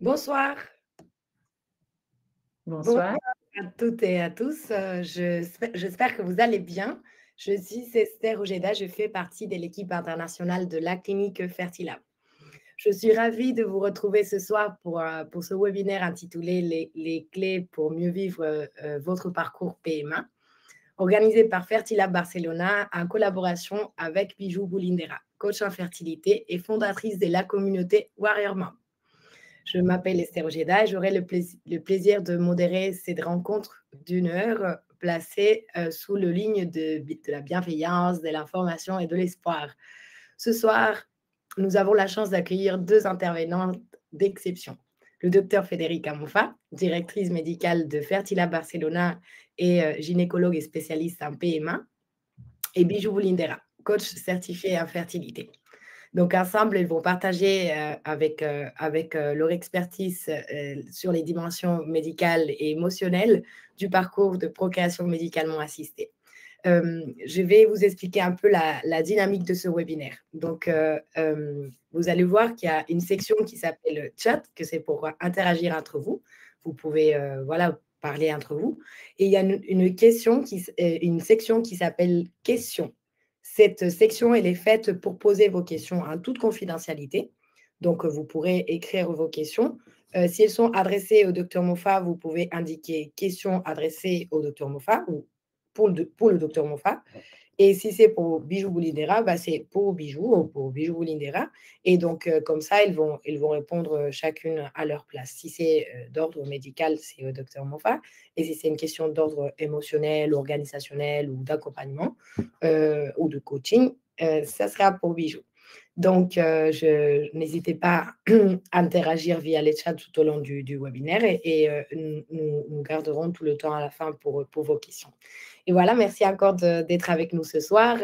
Bonsoir, bonsoir Bonsoir. à toutes et à tous. J'espère que vous allez bien. Je suis Esther Ojeda, je fais partie de l'équipe internationale de la clinique Fertilab. Je suis ravie de vous retrouver ce soir pour ce webinaire intitulé les clés pour mieux vivre votre parcours PMA, organisé par Fertilab Barcelona en collaboration avec Bijou Boulindera, coach en fertilité et fondatrice de la communauté Warrior Mom. Je m'appelle Esther Ojeda et j'aurai le plaisir de modérer cette rencontre d'une heure placée sous le ligne de la bienveillance, de l'information et de l'espoir. Ce soir, nous avons la chance d'accueillir deux intervenantes d'exception. Le docteur Federica Mouffa, directrice médicale de Fertila Barcelona et gynécologue et spécialiste en PMA, et Bijou Boulindera, coach certifié en fertilité. Donc, ensemble, ils vont partager avec leur expertise sur les dimensions médicales et émotionnelles du parcours de procréation médicalement assistée. Je vais vous expliquer un peu la dynamique de ce webinaire. Donc, vous allez voir qu'il y a une section qui s'appelle chat, que c'est pour interagir entre vous. Vous pouvez voilà, parler entre vous. Et il y a une section qui s'appelle questions. Cette section, elle est faite pour poser vos questions en toute confidentialité. Donc, vous pourrez écrire vos questions. Si elles sont adressées au docteur Mouffa, vous pouvez indiquer questions adressées au docteur Mouffa ou pour le docteur Mouffa. Et si c'est pour Bijou Boulindera, bah, c'est pour Bijou ou pour Bijou Boulindera. Et donc, comme ça, ils vont répondre chacune à leur place. Si c'est d'ordre médical, c'est au docteur Mouffa. Et si c'est une question d'ordre émotionnel, organisationnel ou d'accompagnement ou de coaching, ça sera pour Bijou. Donc, n'hésitez pas à interagir via les chats tout au long du webinaire et nous garderons tout le temps à la fin pour vos questions. Et voilà, merci encore d'être avec nous ce soir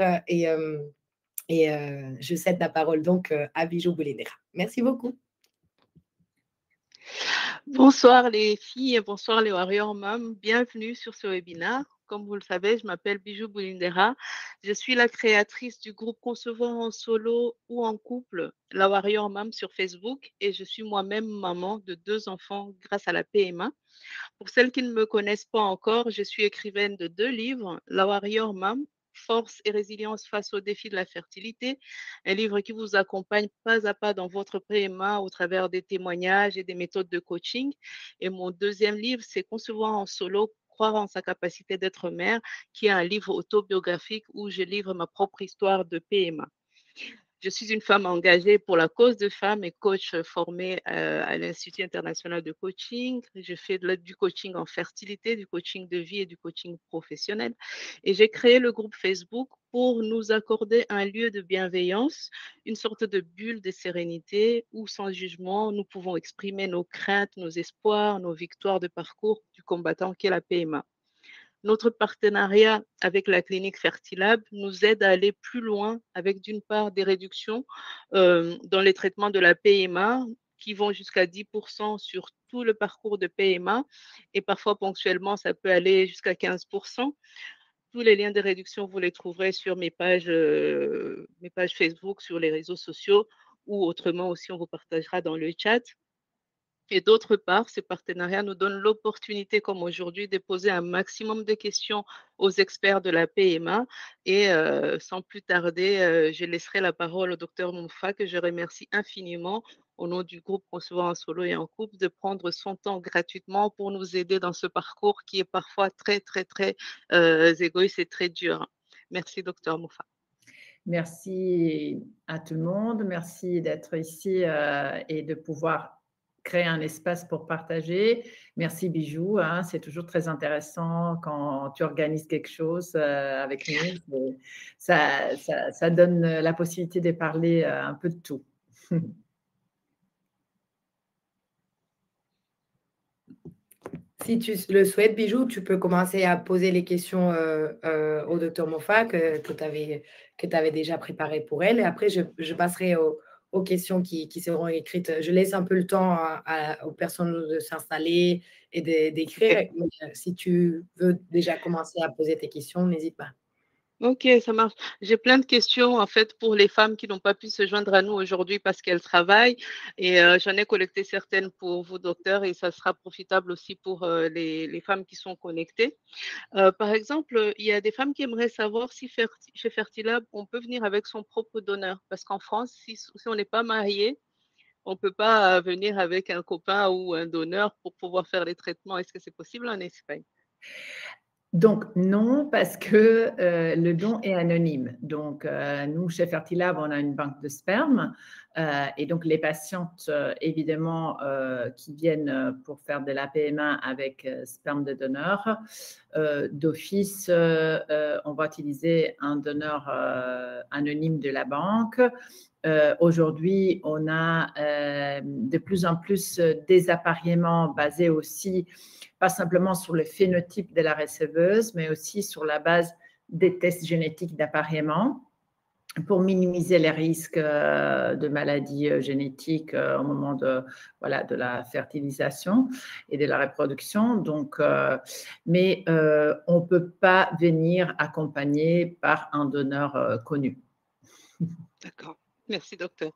je cède la parole donc à Bijou Boulindera. Merci beaucoup. Bonsoir les filles et bonsoir les Warrior Mom. Bienvenue sur ce webinaire. Comme vous le savez, je m'appelle Bijou Boulindera. Je suis la créatrice du groupe Concevoir en solo ou en couple, la Warrior Mom sur Facebook, et je suis moi-même maman de 2 enfants grâce à la PMA. Pour celles qui ne me connaissent pas encore, je suis écrivaine de 2 livres, La Warrior Mom, Force et résilience face aux défis de la fertilité, un livre qui vous accompagne pas à pas dans votre PMA au travers des témoignages et des méthodes de coaching. Et mon deuxième livre, c'est Concevoir en solo, croire en sa capacité d'être mère, qui est un livre autobiographique où je livre ma propre histoire de PMA. Je suis une femme engagée pour la cause de femmes et coach formée à l'Institut international de coaching. Je fais du coaching en fertilité, du coaching de vie et du coaching professionnel. Et j'ai créé le groupe Facebook pour nous accorder un lieu de bienveillance, une sorte de bulle de sérénité où, sans jugement, nous pouvons exprimer nos craintes, nos espoirs, nos victoires de parcours du combattant qu'est la PMA. Notre partenariat avec la clinique Fertilab nous aide à aller plus loin avec, d'une part, des réductions dans les traitements de la PMA qui vont jusqu'à 10% sur tout le parcours de PMA et parfois ponctuellement, ça peut aller jusqu'à 15%. Tous les liens de réduction, vous les trouverez sur mes pages Facebook, sur les réseaux sociaux ou autrement aussi, on vous partagera dans le chat. Et d'autre part, ce partenariat nous donne l'opportunité, comme aujourd'hui, de poser un maximum de questions aux experts de la PMA. Et sans plus tarder, je laisserai la parole au docteur Mouffa, que je remercie infiniment au nom du groupe Concevoir en solo et en couple, de prendre son temps gratuitement pour nous aider dans ce parcours qui est parfois très, très, très égoïste et très dur. Merci, docteur Mouffa. Merci à tout le monde. Merci d'être ici et de pouvoir créer un espace pour partager. Merci Bijou, hein, c'est toujours très intéressant quand tu organises quelque chose avec nous. Ça donne la possibilité de parler un peu de tout. Si tu le souhaites, Bijou, tu peux commencer à poser les questions au docteur Mouffa que tu avais déjà préparées pour elle. Et après, je passerai aux questions qui seront écrites. Je laisse un peu le temps aux personnes de s'installer et d'écrire. Okay. Si tu veux déjà commencer à poser tes questions, n'hésite pas. Ok, ça marche. J'ai plein de questions en fait pour les femmes qui n'ont pas pu se joindre à nous aujourd'hui parce qu'elles travaillent et j'en ai collecté certaines pour vous, docteur, et ça sera profitable aussi pour les femmes qui sont connectées. Par exemple, il y a des femmes qui aimeraient savoir si chez Fertilab, on peut venir avec son propre donneur parce qu'en France, si on n'est pas marié, on ne peut pas venir avec un copain ou un donneur pour pouvoir faire les traitements. Est-ce que c'est possible en Espagne? Donc non, parce que le don est anonyme. Donc nous, chez Fertilab, on a une banque de sperme et donc les patientes, évidemment, qui viennent pour faire de la PMA avec sperme de donneur, d'office, on va utiliser un donneur anonyme de la banque. Aujourd'hui, on a de plus en plus des appareillements basés aussi pas simplement sur le phénotype de la receveuse, mais aussi sur la base des tests génétiques d'appareillement pour minimiser les risques de maladies génétiques au moment de la fertilisation et de la reproduction. Donc, mais on ne peut pas venir accompagné par un donneur connu. D'accord. Merci, docteur.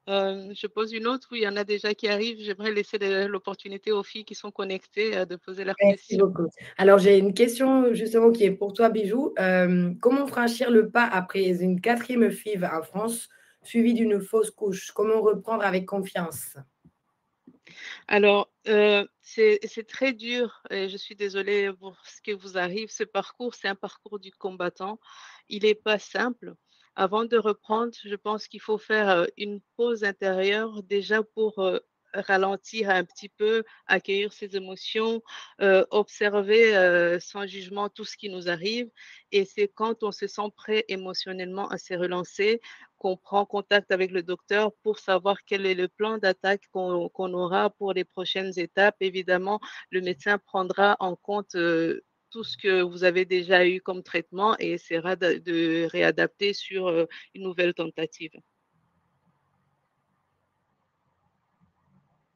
Je pose une autre où il y en a déjà qui arrivent. J'aimerais laisser l'opportunité aux filles qui sont connectées de poser leurs Merci questions. beaucoup. Alors, j'ai une question justement qui est pour toi, Bijou. Comment franchir le pas après une 4e FIV en France, suivie d'une fausse couche? Comment reprendre avec confiance? Alors, c'est très dur et je suis désolée pour ce qui vous arrive. Ce parcours, c'est un parcours du combattant. Il n'est pas simple. Avant de reprendre, je pense qu'il faut faire une pause intérieure déjà pour ralentir un petit peu, accueillir ses émotions, observer sans jugement tout ce qui nous arrive. Et c'est quand on se sent prêt émotionnellement à se relancer qu'on prend contact avec le docteur pour savoir quel est le plan d'attaque qu'on aura pour les prochaines étapes. Évidemment, le médecin prendra en compte tout ce que vous avez déjà eu comme traitement et essaiera de réadapter sur une nouvelle tentative.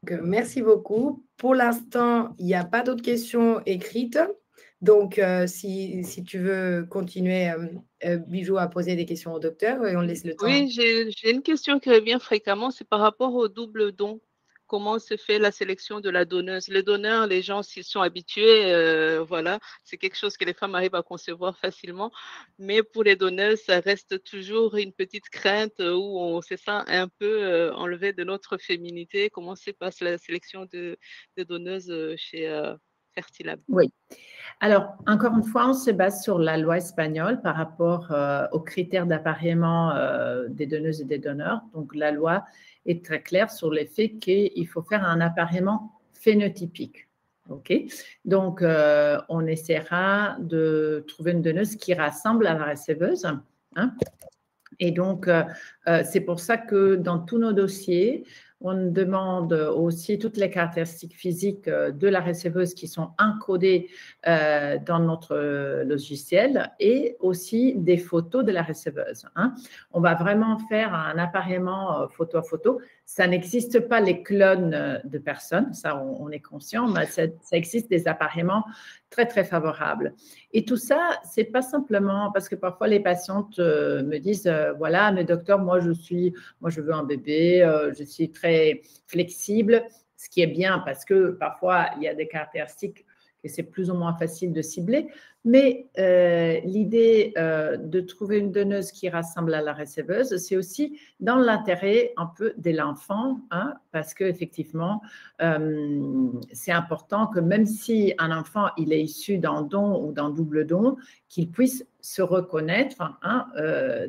Donc, merci beaucoup. Pour l'instant, il n'y a pas d'autres questions écrites. Donc, si tu veux continuer, Bijou, à poser des questions au docteur, et on laisse le temps. Oui, j'ai une question qui revient fréquemment, c'est par rapport au double don. Comment se fait la sélection de la donneuse? Les donneurs, les gens s'y sont habitués, voilà, c'est quelque chose que les femmes arrivent à concevoir facilement. Mais pour les donneuses, ça reste toujours une petite crainte où on se sent un peu enlevé de notre féminité. Comment se passe la sélection de donneuses chez Fertilab? Oui. Alors, encore une fois, on se base sur la loi espagnole par rapport aux critères d'appareillement des donneuses et des donneurs. Donc, la loi est très claire sur le fait qu'il faut faire un appareillement phénotypique. OK? Donc, on essaiera de trouver une donneuse qui rassemble à la receveuse. Hein? Et donc, c'est pour ça que dans tous nos dossiers, on demande aussi toutes les caractéristiques physiques de la receveuse qui sont encodées dans notre logiciel et aussi des photos de la receveuse. Hein. On va vraiment faire un appareillement photo à photo. Ça n'existe pas les clones de personnes, ça on est conscient, mais ça existe des appareillements très, très favorables. Et tout ça, c'est pas simplement parce que parfois les patientes me disent voilà, mais docteur, moi je veux un bébé, je suis très flexible, ce qui est bien parce que parfois il y a des caractéristiques que c'est plus ou moins facile de cibler. Mais l'idée de trouver une donneuse qui rassemble à la receveuse, c'est aussi dans l'intérêt un peu de l'enfant, hein, parce qu'effectivement, c'est important que même si un enfant il est issu d'un don ou d'un double don, qu'il puisse se reconnaître hein,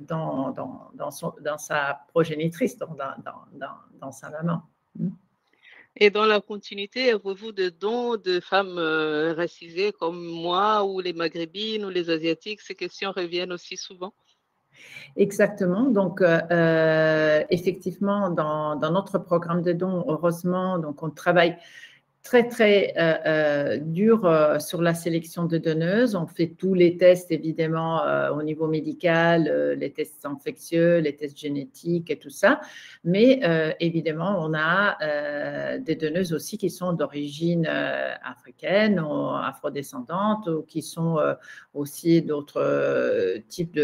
dans sa progénitrice, dans sa maman. Et dans la continuité, avez-vous de dons de femmes racisées comme moi ou les maghrébines ou les asiatiques? Ces questions reviennent aussi souvent. Exactement. Donc, effectivement, dans notre programme de dons, heureusement, donc on travaille très, très dur sur la sélection de donneuses. On fait tous les tests, évidemment, au niveau médical, les tests infectieux, les tests génétiques et tout ça. Mais évidemment, on a des donneuses aussi qui sont d'origine africaine ou afrodescendante ou qui sont aussi d'autres types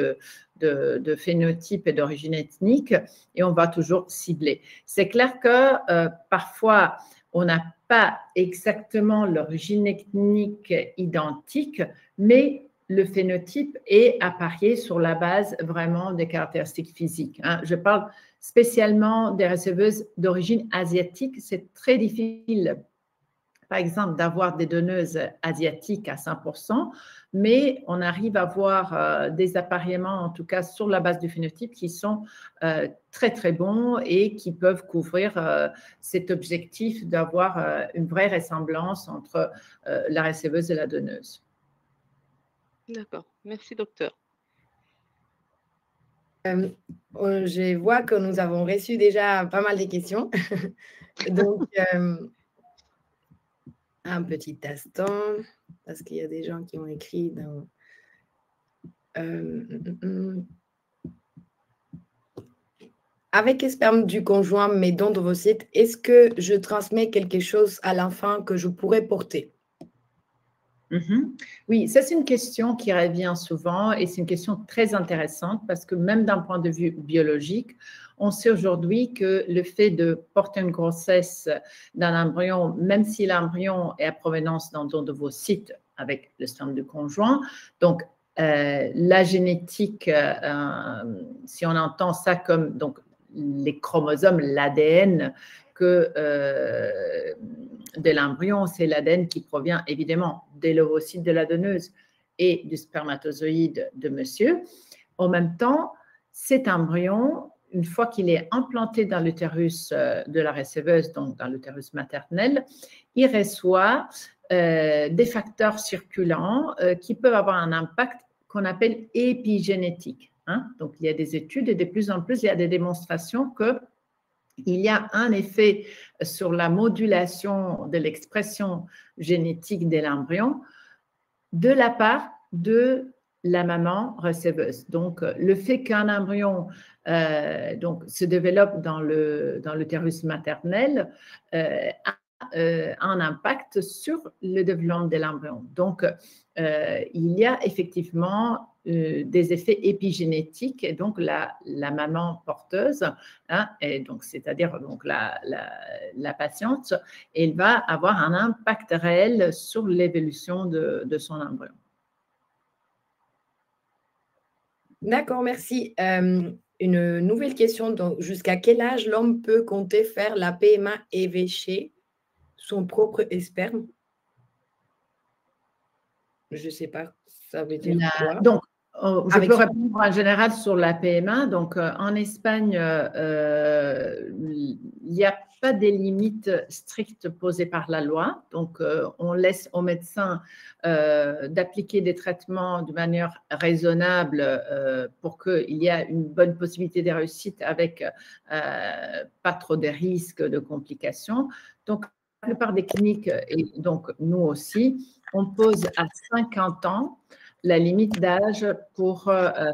de phénotypes et d'origine ethnique. Et on va toujours cibler. C'est clair que parfois, on n'a pas exactement l'origine ethnique identique, mais le phénotype est apparié sur la base vraiment des caractéristiques physiques. Je parle spécialement des receveuses d'origine asiatique. C'est très difficile, par exemple, d'avoir des donneuses asiatiques à 100%, mais on arrive à avoir des appareillements, en tout cas sur la base du phénotype, qui sont très, très bons et qui peuvent couvrir cet objectif d'avoir une vraie ressemblance entre la receveuse et la donneuse. D'accord. Merci, docteur. Je vois que nous avons reçu déjà pas mal de questions. Donc, un petit instant, parce qu'il y a des gens qui ont écrit dans... Avec les spermes du conjoint, mes dons de vos sites, est-ce que je transmets quelque chose à l'enfant que je pourrais porter? Oui, ça c'est une question qui revient souvent et c'est une question très intéressante parce que même d'un point de vue biologique, on sait aujourd'hui que le fait de porter une grossesse d'un embryon, même si l'embryon est à provenance d'un don de vos sites avec le sperme du conjoint, donc la génétique, si on entend ça comme donc, les chromosomes, l'ADN que de l'embryon, c'est l'ADN qui provient évidemment des l'ovocyte de la donneuse et du spermatozoïde de monsieur. En même temps, cet embryon, une fois qu'il est implanté dans l'utérus de la receveuse, donc dans l'utérus maternel, il reçoit des facteurs circulants qui peuvent avoir un impact qu'on appelle épigénétique. Donc, il y a des études et de plus en plus, il y a des démonstrations que il y a un effet sur la modulation de l'expression génétique de l'embryon de la part de la maman receveuse. Donc, le fait qu'un embryon donc, se développe dans l'utérus maternel a un impact sur le développement de l'embryon. Donc, il y a effectivement des effets épigénétiques et donc la maman porteuse, et donc c'est-à-dire donc la patiente, elle va avoir un impact réel sur l'évolution de son embryon. D'accord, merci. Une nouvelle question. Donc, jusqu'à quel âge l'homme peut compter faire la PMA évêché son propre sperme? Je ne sais pas, ça veut dire quoi? Donc, je peux répondre en général sur la PMA. Donc, en Espagne, il n'y a pas des limites strictes posées par la loi. Donc, on laisse aux médecins d'appliquer des traitements de manière raisonnable pour qu'il y ait une bonne possibilité de réussite avec pas trop de risques de complications. Donc, la plupart des cliniques, et donc nous aussi, on pose à 50 ans la limite d'âge pour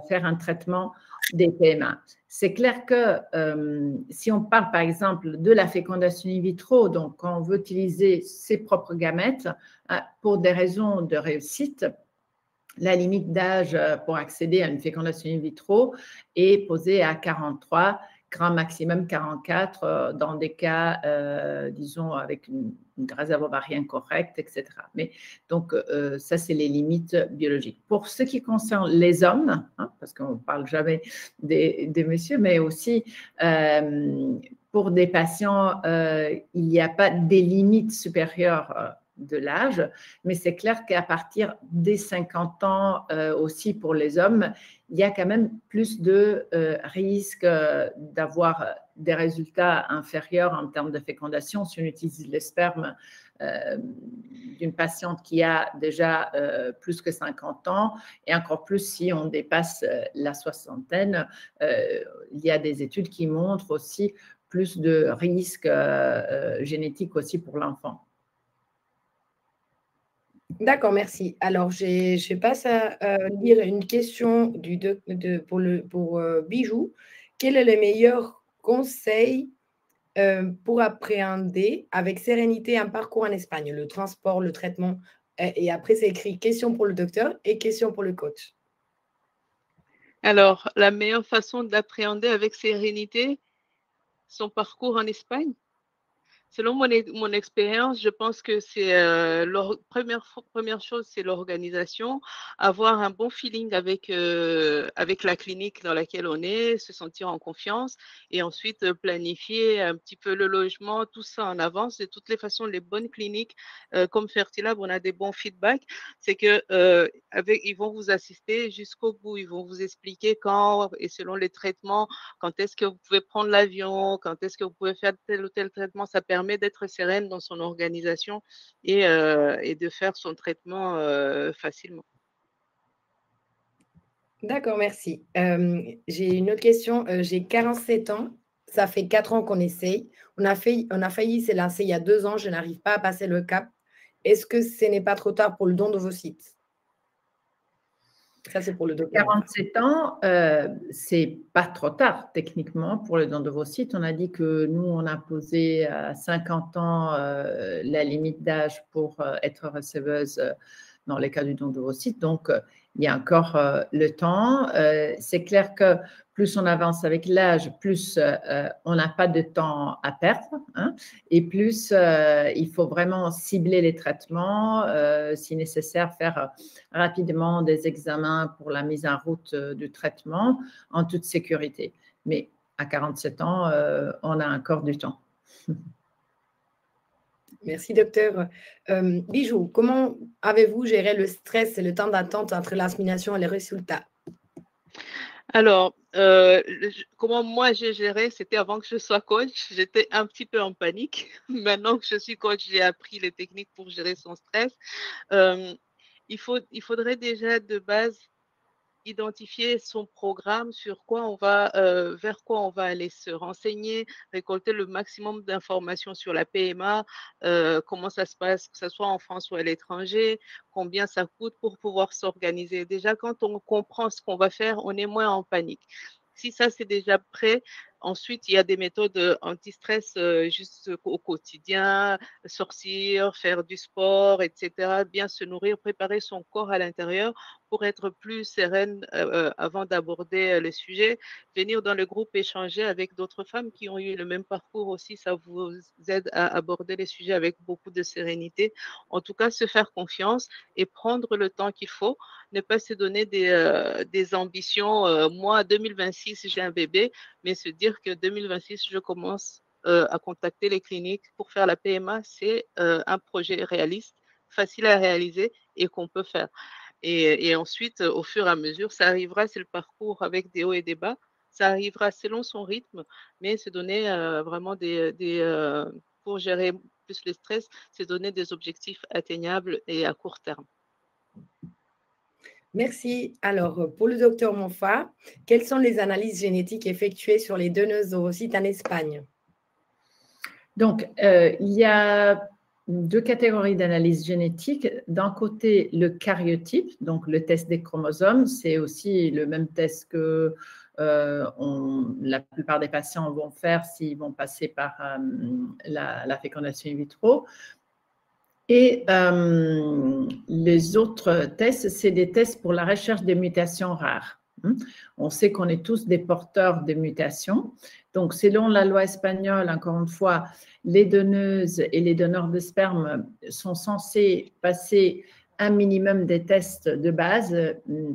faire un traitement des PMA. C'est clair que si on parle par exemple de la fécondation in vitro, donc quand on veut utiliser ses propres gamètes pour des raisons de réussite, la limite d'âge pour accéder à une fécondation in vitro est posée à 43, grand maximum 44 dans des cas, disons, avec une réserve ovarienne correcte, etc. Mais donc, ça, c'est les limites biologiques. Pour ce qui concerne les hommes, parce qu'on ne parle jamais des messieurs, mais aussi pour des patients, il n'y a pas des limites supérieures de l'âge, mais c'est clair qu'à partir des 50 ans aussi pour les hommes, il y a quand même plus de risques d'avoir des résultats inférieurs en termes de fécondation si on utilise le sperme d'une patiente qui a déjà plus que 50 ans et encore plus si on dépasse la soixantaine. Il y a des études qui montrent aussi plus de risques génétiques aussi pour l'enfant. D'accord, merci. Alors, je passe à lire une question pour Bijou. Quel est le meilleur conseil pour appréhender avec sérénité un parcours en Espagne, le transport, le traitement? Et après, c'est écrit question pour le docteur et question pour le coach. Alors, la meilleure façon d'appréhender avec sérénité son parcours en Espagne? Selon mon expérience, je pense que c'est première chose, c'est l'organisation, avoir un bon feeling avec la clinique dans laquelle on est, se sentir en confiance et ensuite planifier un petit peu le logement, tout ça en avance. De toutes les façons, les bonnes cliniques comme Fertilab, on a des bons feedbacks. C'est que ils vont vous assister jusqu'au bout, ils vont vous expliquer quand et selon les traitements quand est-ce que vous pouvez prendre l'avion, quand est-ce que vous pouvez faire tel ou tel traitement. Ça permet d'être sereine dans son organisation et de faire son traitement facilement. D'accord, merci. J'ai une autre question. J'ai 47 ans. Ça fait 4 ans qu'on essaye. On a failli s'élancer il y a 2 ans. Je n'arrive pas à passer le cap. Est-ce que ce n'est pas trop tard pour le don d'ovocytes? Ça, c'est pour le docteur. 47 ans, c'est pas trop tard techniquement pour le don d'ovocytes. On a dit que nous, on a posé à 50 ans la limite d'âge pour être receveuse dans les cas du don d'ovocytes. Donc, il y a encore le temps. C'est clair que plus on avance avec l'âge, plus on n'a pas de temps à perdre, hein, et plus il faut vraiment cibler les traitements, si nécessaire, faire rapidement des examens pour la mise en route du traitement en toute sécurité. Mais à 47 ans, on a encore du temps. Merci, docteur. Bijou, comment avez-vous géré le stress et le temps d'attente entre l'insémination et les résultats? Alors, comment moi j'ai géré, c'était avant que je sois coach, j'étais un petit peu en panique. Maintenant que je suis coach, j'ai appris les techniques pour gérer son stress. Il faudrait déjà de base identifier son programme, sur quoi on va, vers quoi on va aller se renseigner, récolter le maximum d'informations sur la PMA, comment ça se passe, que ce soit en France ou à l'étranger, combien ça coûte pour pouvoir s'organiser. Déjà, quand on comprend ce qu'on va faire, on est moins en panique. Si ça, c'est déjà prêt, ensuite, il y a des méthodes anti-stress juste au quotidien, sortir, faire du sport, etc., bien se nourrir, préparer son corps à l'intérieur pour être plus sereine avant d'aborder le sujet. Venir dans le groupe, échanger avec d'autres femmes qui ont eu le même parcours aussi, ça vous aide à aborder les sujets avec beaucoup de sérénité. En tout cas, se faire confiance et prendre le temps qu'il faut, ne pas se donner des ambitions. Moi, 2026, j'ai un bébé, mais se dire que 2026, je commence à contacter les cliniques pour faire la PMA, c'est un projet réaliste, facile à réaliser et qu'on peut faire. Et ensuite, au fur et à mesure, ça arrivera, c'est le parcours avec des hauts et des bas, ça arrivera selon son rythme, mais se donner vraiment pour gérer plus le stress, se donner des objectifs atteignables et à court terme. Merci. Alors, pour le docteur Monfa, quelles sont les analyses génétiques effectuées sur les donneuses d'ovocytes en Espagne? Donc, il y a 2 catégories d'analyse génétique. D'un côté, le karyotype, donc le test des chromosomes, c'est aussi le même test que la plupart des patients vont faire s'ils vont passer par la fécondation in vitro. Et les autres tests, c'est des tests pour la recherche des mutations rares. On sait qu'on est tous des porteurs de mutations. Donc, selon la loi espagnole, encore une fois, les donneuses et les donneurs de sperme sont censés passer un minimum des tests de base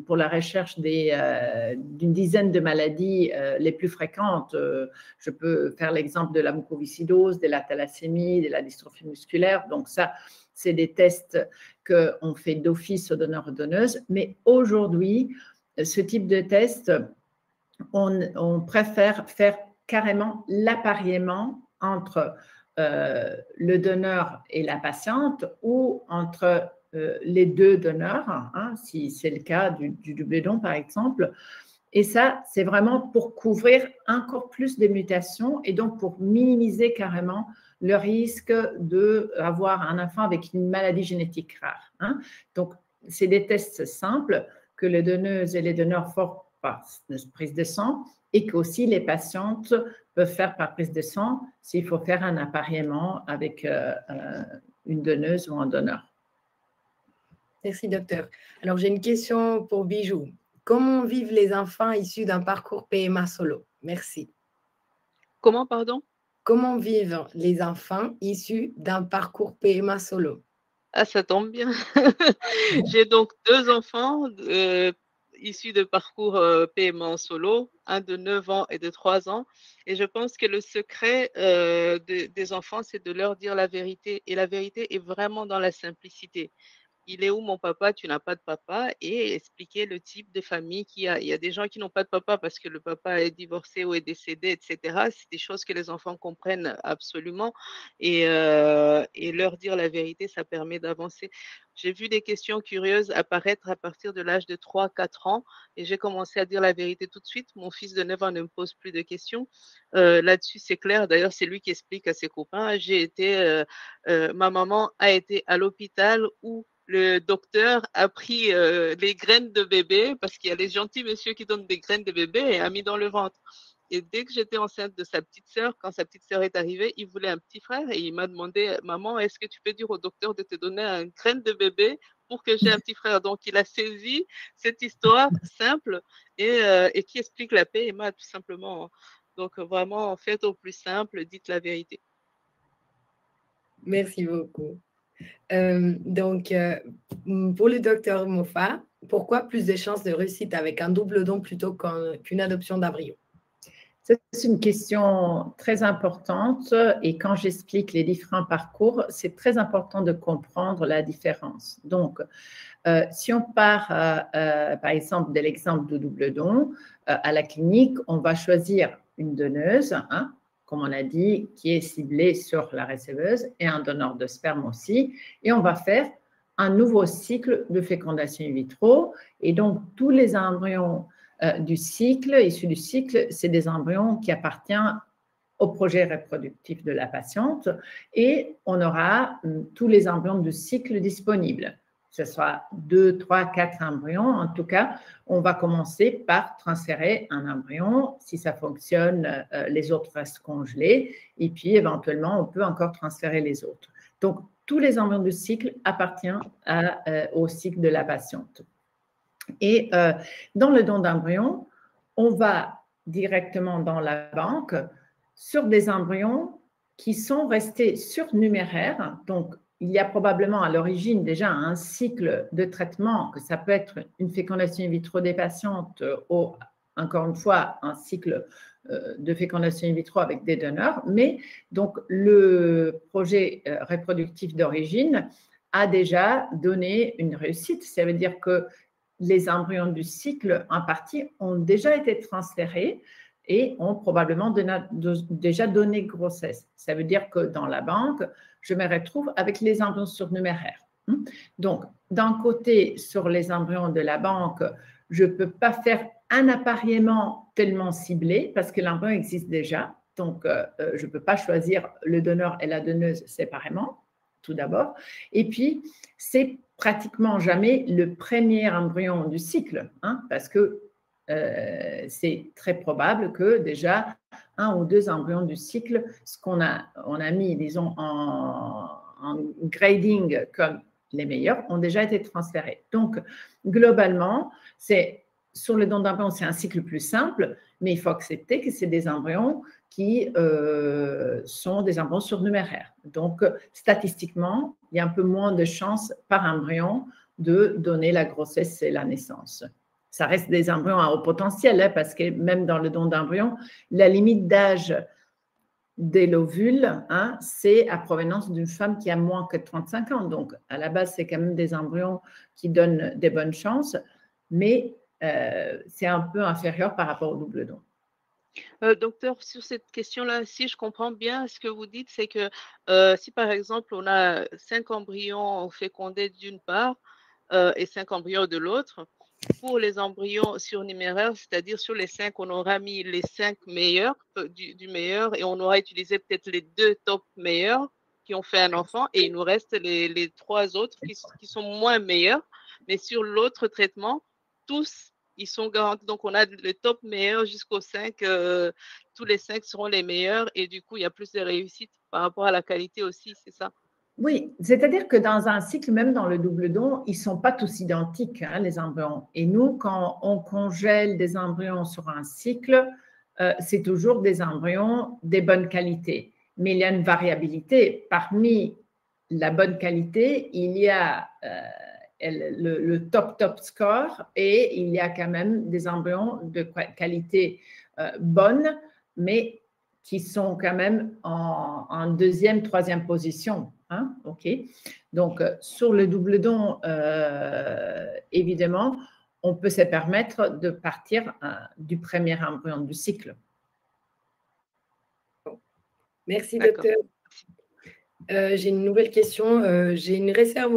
pour la recherche d'une dizaine de maladies les plus fréquentes. Je peux faire l'exemple de la mucoviscidose, de la thalassémie, de la dystrophie musculaire. Donc ça, c'est des tests qu'on fait d'office aux donneurs et donneuses. Mais aujourd'hui, ce type de test, on préfère faire carrément l'appariement entre le donneur et la patiente ou entre les deux donneurs, hein, si c'est le cas du double don par exemple. Et ça, c'est vraiment pour couvrir encore plus de mutations et donc pour minimiser carrément le risque d'avoir un enfant avec une maladie génétique rare. Hein. Donc, c'est des tests simples que les donneuses et les donneurs font par prise de sang et qu'aussi les patientes peuvent faire par prise de sang s'il faut faire un appareillement avec une donneuse ou un donneur. Merci, docteur. Alors, j'ai une question pour Bijou. Comment vivent les enfants issus d'un parcours PMA solo? Merci. Comment, pardon? Comment vivent les enfants issus d'un parcours PMA solo? Ah, ça tombe bien. J'ai donc 2 enfants issus de parcours PMA en solo, un de 9 ans et de 3 ans. Et je pense que le secret des enfants, c'est de leur dire la vérité. Et la vérité est vraiment dans la simplicité. Il est où mon papa? Tu n'as pas de papa et expliquer le type de famille qu'il y a. Il y a des gens qui n'ont pas de papa parce que le papa est divorcé ou est décédé, et cetera. C'est des choses que les enfants comprennent absolument et leur dire la vérité, ça permet d'avancer. J'ai vu des questions curieuses apparaître à partir de l'âge de 3-4 ans et j'ai commencé à dire la vérité tout de suite. Mon fils de 9 ans ne me pose plus de questions. Là-dessus, c'est clair. D'ailleurs, c'est lui qui explique à ses copains. Ma maman a été à l'hôpital où le docteur a pris les graines de bébé, parce qu'il y a les gentils messieurs qui donnent des graines de bébé, et a mis dans le ventre. Et dès que j'étais enceinte de sa petite sœur, quand sa petite sœur est arrivée, il voulait un petit frère et il m'a demandé, maman, est-ce que tu peux dire au docteur de te donner une graine de bébé pour que j'ai un petit frère? Donc, il a saisi cette histoire simple et qui explique la paix, Emma, tout simplement. Donc, vraiment, faites au plus simple, dites la vérité. Merci beaucoup. Pour le docteur Moffat, pourquoi plus de chances de réussite avec un double don plutôt qu'une adoption d'embryon? C'est une question très importante et quand j'explique les différents parcours, c'est très important de comprendre la différence. Donc, si on part, par exemple, de l'exemple de double don, à la clinique, on va choisir une donneuse, hein, comme on a dit, qui est ciblée sur la receveuse et un donneur de sperme aussi, et on va faire un nouveau cycle de fécondation in vitro. Et donc, tous les embryons issus du cycle, c'est des embryons qui appartiennent au projet reproductif de la patiente et on aura tous les embryons du cycle disponibles. Que ce soit 2, 3, 4 embryons. En tout cas, on va commencer par transférer un embryon. Si ça fonctionne, les autres restent congelés. Et puis, éventuellement, on peut encore transférer les autres. Donc, tous les embryons du cycle appartiennent au cycle de la patiente. Et dans le don d'embryon, on va directement dans la banque sur des embryons qui sont restés surnuméraires. Donc, il y a probablement à l'origine déjà un cycle de traitement, que ça peut être une fécondation in vitro des patientes ou, encore une fois, un cycle de fécondation in vitro avec des donneurs. Mais donc, le projet reproductif d'origine a déjà donné une réussite. Ça veut dire que les embryons du cycle, en partie, ont déjà été transférés et ont probablement déjà donné grossesse. Ça veut dire que dans la banque, je me retrouve avec les embryons surnuméraires. Donc, d'un côté, sur les embryons de la banque, je ne peux pas faire un appareillement tellement ciblé parce que l'embryon existe déjà. Donc, je ne peux pas choisir le donneur et la donneuse séparément, tout d'abord. Et puis, c'est pratiquement jamais le premier embryon du cycle, hein, parce que c'est très probable que déjà un ou deux embryons du cycle, ce qu'on a mis, disons, en grading comme les meilleurs, ont déjà été transférés. Donc, globalement, sur le don d'embryon, c'est un cycle plus simple, mais il faut accepter que c'est des embryons qui sont des embryons surnuméraires. Donc, statistiquement, il y a un peu moins de chances par embryon de donner la grossesse et la naissance. Ça reste des embryons à haut potentiel, hein, parce que même dans le don d'embryon, la limite d'âge de l'ovule, hein, c'est à provenance d'une femme qui a moins que 35 ans. Donc, à la base, c'est quand même des embryons qui donnent des bonnes chances, mais c'est un peu inférieur par rapport au double don. Docteur, sur cette question-là, si je comprends bien, ce que vous dites, c'est que si par exemple on a 5 embryons fécondés d'une part et 5 embryons de l'autre, pour les embryons surnuméraires, c'est-à-dire sur les 5, on aura mis les 5 meilleurs du meilleur et on aura utilisé peut-être les 2 top meilleurs qui ont fait un enfant et il nous reste les 3 autres qui sont moins meilleurs. Mais sur l'autre traitement, tous, ils sont garantis. Donc, on a le top meilleur jusqu'aux 5. Tous les 5 seront les meilleurs et du coup, il y a plus de réussite par rapport à la qualité aussi, c'est ça? Oui, c'est-à-dire que dans un cycle, même dans le double don, ils ne sont pas tous identiques, hein, les embryons. Et nous, quand on congèle des embryons sur un cycle, c'est toujours des embryons des bonnes qualités. Mais il y a une variabilité. Parmi la bonne qualité, il y a le top score et il y a quand même des embryons de qualité bonne, mais qui sont quand même en deuxième, troisième position. Hein? OK. Donc, sur le double don, évidemment, on peut se permettre de partir du premier embryon du cycle. Merci, docteur. J'ai une nouvelle question. J'ai une réserve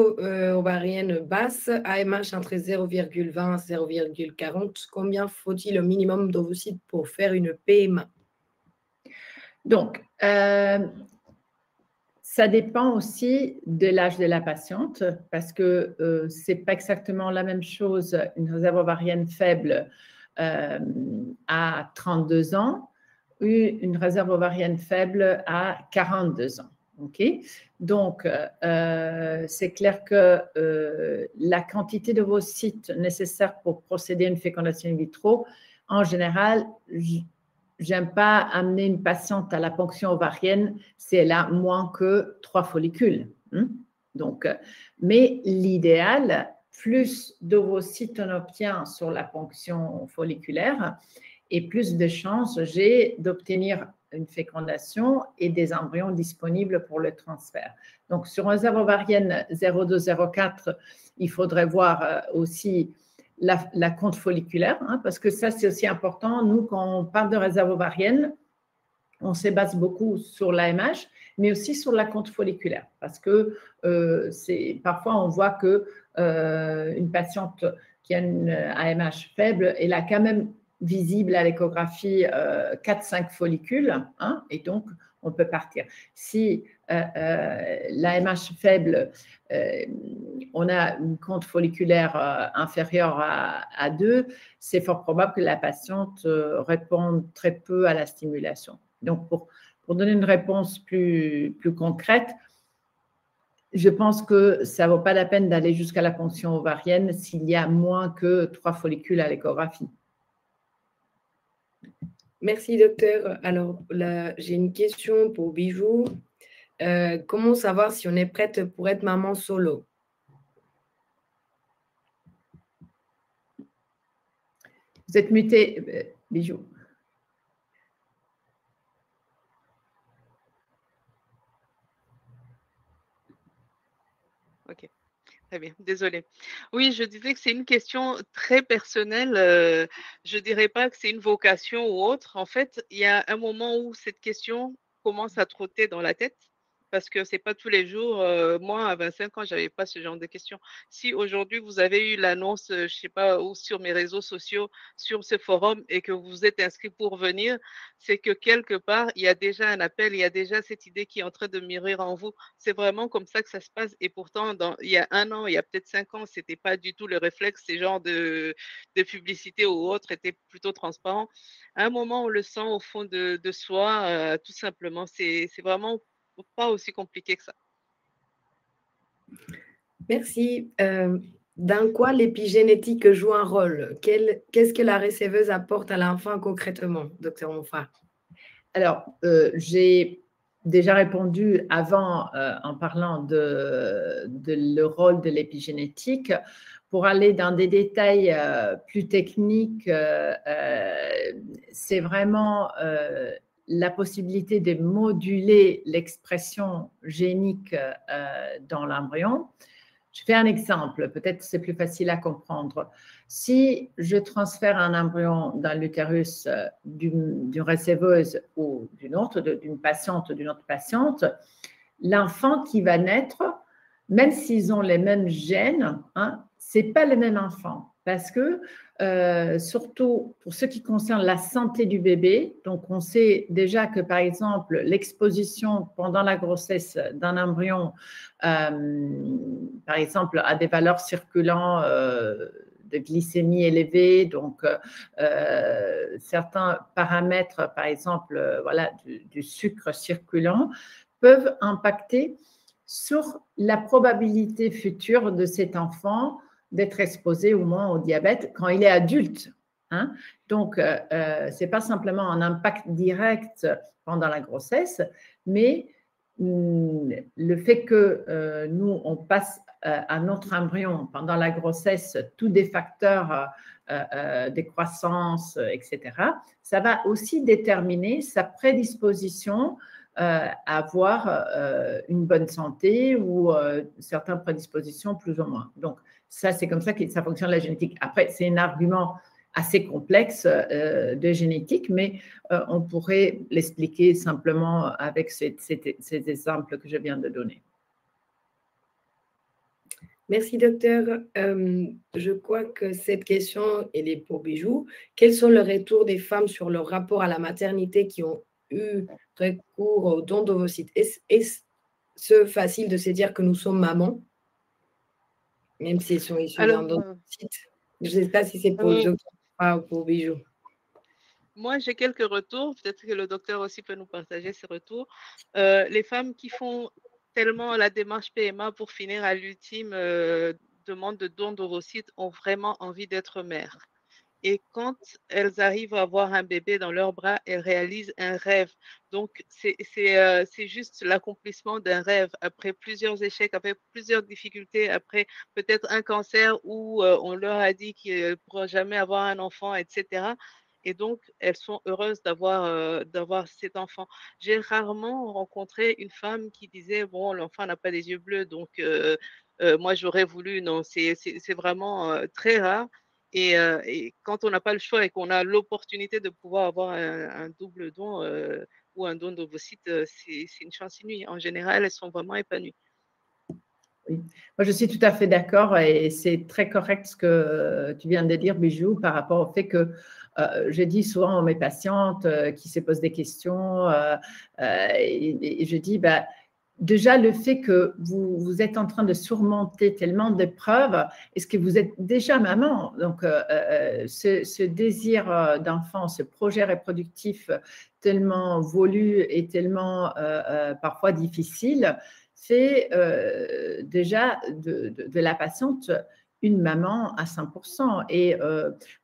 ovarienne basse, AMH entre 0,20 et 0,40. Combien faut-il au minimum d'ovocytes pour faire une PMA? Donc, ça dépend aussi de l'âge de la patiente parce que ce n'est pas exactement la même chose une réserve ovarienne faible à 32 ans ou une réserve ovarienne faible à 42 ans. Okay? Donc, c'est clair que la quantité d'ovocytes nécessaire pour procéder à une fécondation in vitro, en général, j'aime pas amener une patiente à la ponction ovarienne si elle a moins que 3 follicules. Donc, mais l'idéal, plus d'ovocytes on obtient sur la ponction folliculaire et plus de chances j'ai d'obtenir une fécondation et des embryons disponibles pour le transfert. Donc, sur une réserve ovarienne 0,2-0,4, il faudrait voir aussi la compte folliculaire, hein, parce que ça, c'est aussi important. Nous, quand on parle de réserve ovarienne, on se base beaucoup sur l'AMH, mais aussi sur la compte folliculaire, parce que parfois, on voit qu'une patiente qui a une AMH faible, elle a quand même visible à l'échographie 4-5 follicules, hein, et donc on peut partir. Si l'AMH faible, on a une compte folliculaire inférieure à 2, c'est fort probable que la patiente réponde très peu à la stimulation. Donc, pour donner une réponse plus concrète, je pense que ça ne vaut pas la peine d'aller jusqu'à la ponction ovarienne s'il y a moins que 3 follicules à l'échographie. Merci, docteur. Alors, là, j'ai une question pour Bijou. Comment savoir si on est prête pour être maman solo? Vous êtes mutée, Bijou. Ok. Très bien, désolée. Oui, je disais que c'est une question très personnelle. Je ne dirais pas que c'est une vocation ou autre. En fait, il y a un moment où cette question commence à trotter dans la tête parce que ce n'est pas tous les jours. Moi, à 25 ans, je n'avais pas ce genre de questions. Si aujourd'hui, vous avez eu l'annonce, je ne sais pas, ou sur mes réseaux sociaux, sur ce forum et que vous êtes inscrit pour venir, c'est que quelque part, il y a déjà un appel, il y a déjà cette idée qui est en train de mûrir en vous. C'est vraiment comme ça que ça se passe. Et pourtant, il y a 1 an, il y a peut-être 5 ans, ce n'était pas du tout le réflexe. Ces genres de publicité ou autres étaient plutôt transparents. À un moment, on le sent au fond de soi, tout simplement. C'est vraiment pas aussi compliqué que ça. Merci. Dans quoi l'épigénétique joue un rôle? Qu'est-ce que la récéveuse apporte à l'enfant concrètement, docteur Monfard? Alors, j'ai déjà répondu avant en parlant de le rôle de l'épigénétique. Pour aller dans des détails plus techniques, c'est vraiment la possibilité de moduler l'expression génique dans l'embryon. Je fais un exemple, peut-être c'est plus facile à comprendre. Si je transfère un embryon dans l'utérus d'une récéveuse ou d'une autre, d'une patiente ou d'une autre patiente, l'enfant qui va naître même s'ils ont les mêmes gènes, hein, ce n'est pas le même enfant. Parce que, surtout pour ce qui concerne la santé du bébé, donc on sait déjà que, par exemple, l'exposition pendant la grossesse d'un embryon, par exemple, à des valeurs circulant de glycémie élevée, donc certains paramètres, par exemple, voilà, du sucre circulant, peuvent impacter sur la probabilité future de cet enfant d'être exposé au moins au diabète quand il est adulte. Hein. Donc, ce n'est pas simplement un impact direct pendant la grossesse, mais le fait que nous, on passe à notre embryon pendant la grossesse tous des facteurs des croissances, etc., ça va aussi déterminer sa prédisposition à avoir une bonne santé ou certaines prédispositions plus ou moins. Donc, ça, c'est comme ça que ça fonctionne la génétique. Après, c'est un argument assez complexe de génétique, mais on pourrait l'expliquer simplement avec ces exemples que je viens de donner. Merci, docteur. Je crois que cette question, elle est pour Bijou. Quels sont les retours des femmes sur leur rapport à la maternité qui ont eu recours au don d'ovocytes? Est-ce facile de se dire que nous sommes mamans, même si elles sont issues d'un don d'ovocytes? Je ne sais pas si c'est pour le docteur ou pour Bijou. Moi, j'ai quelques retours. Peut-être que le docteur aussi peut nous partager ses retours. Les femmes qui font tellement la démarche PMA pour finir à l'ultime demande de don d'ovocytes ont vraiment envie d'être mères. Et quand elles arrivent à avoir un bébé dans leurs bras, elles réalisent un rêve. Donc, c'est juste l'accomplissement d'un rêve après plusieurs échecs, après plusieurs difficultés, après peut-être un cancer où on leur a dit qu'elles ne pourront jamais avoir un enfant, etc. Et donc, elles sont heureuses d'avoir cet enfant. J'ai rarement rencontré une femme qui disait, bon, l'enfant n'a pas des yeux bleus, donc moi, j'aurais voulu. Non, c'est vraiment très rare. Et quand on n'a pas le choix et qu'on a l'opportunité de pouvoir avoir un double don ou un don d'ovocytes, c'est une chance inouïe. En général, elles sont vraiment épanouies. Oui. Moi, je suis tout à fait d'accord et c'est très correct ce que tu viens de dire, Bijou, par rapport au fait que je dis souvent à mes patientes qui se posent des questions et je dis, bah, déjà, le fait que vous êtes en train de surmonter tellement d'épreuves, est-ce que vous êtes déjà maman? Donc, ce désir d'enfant, ce projet reproductif tellement voulu et tellement parfois difficile, fait déjà de la patiente une maman à 100%. Et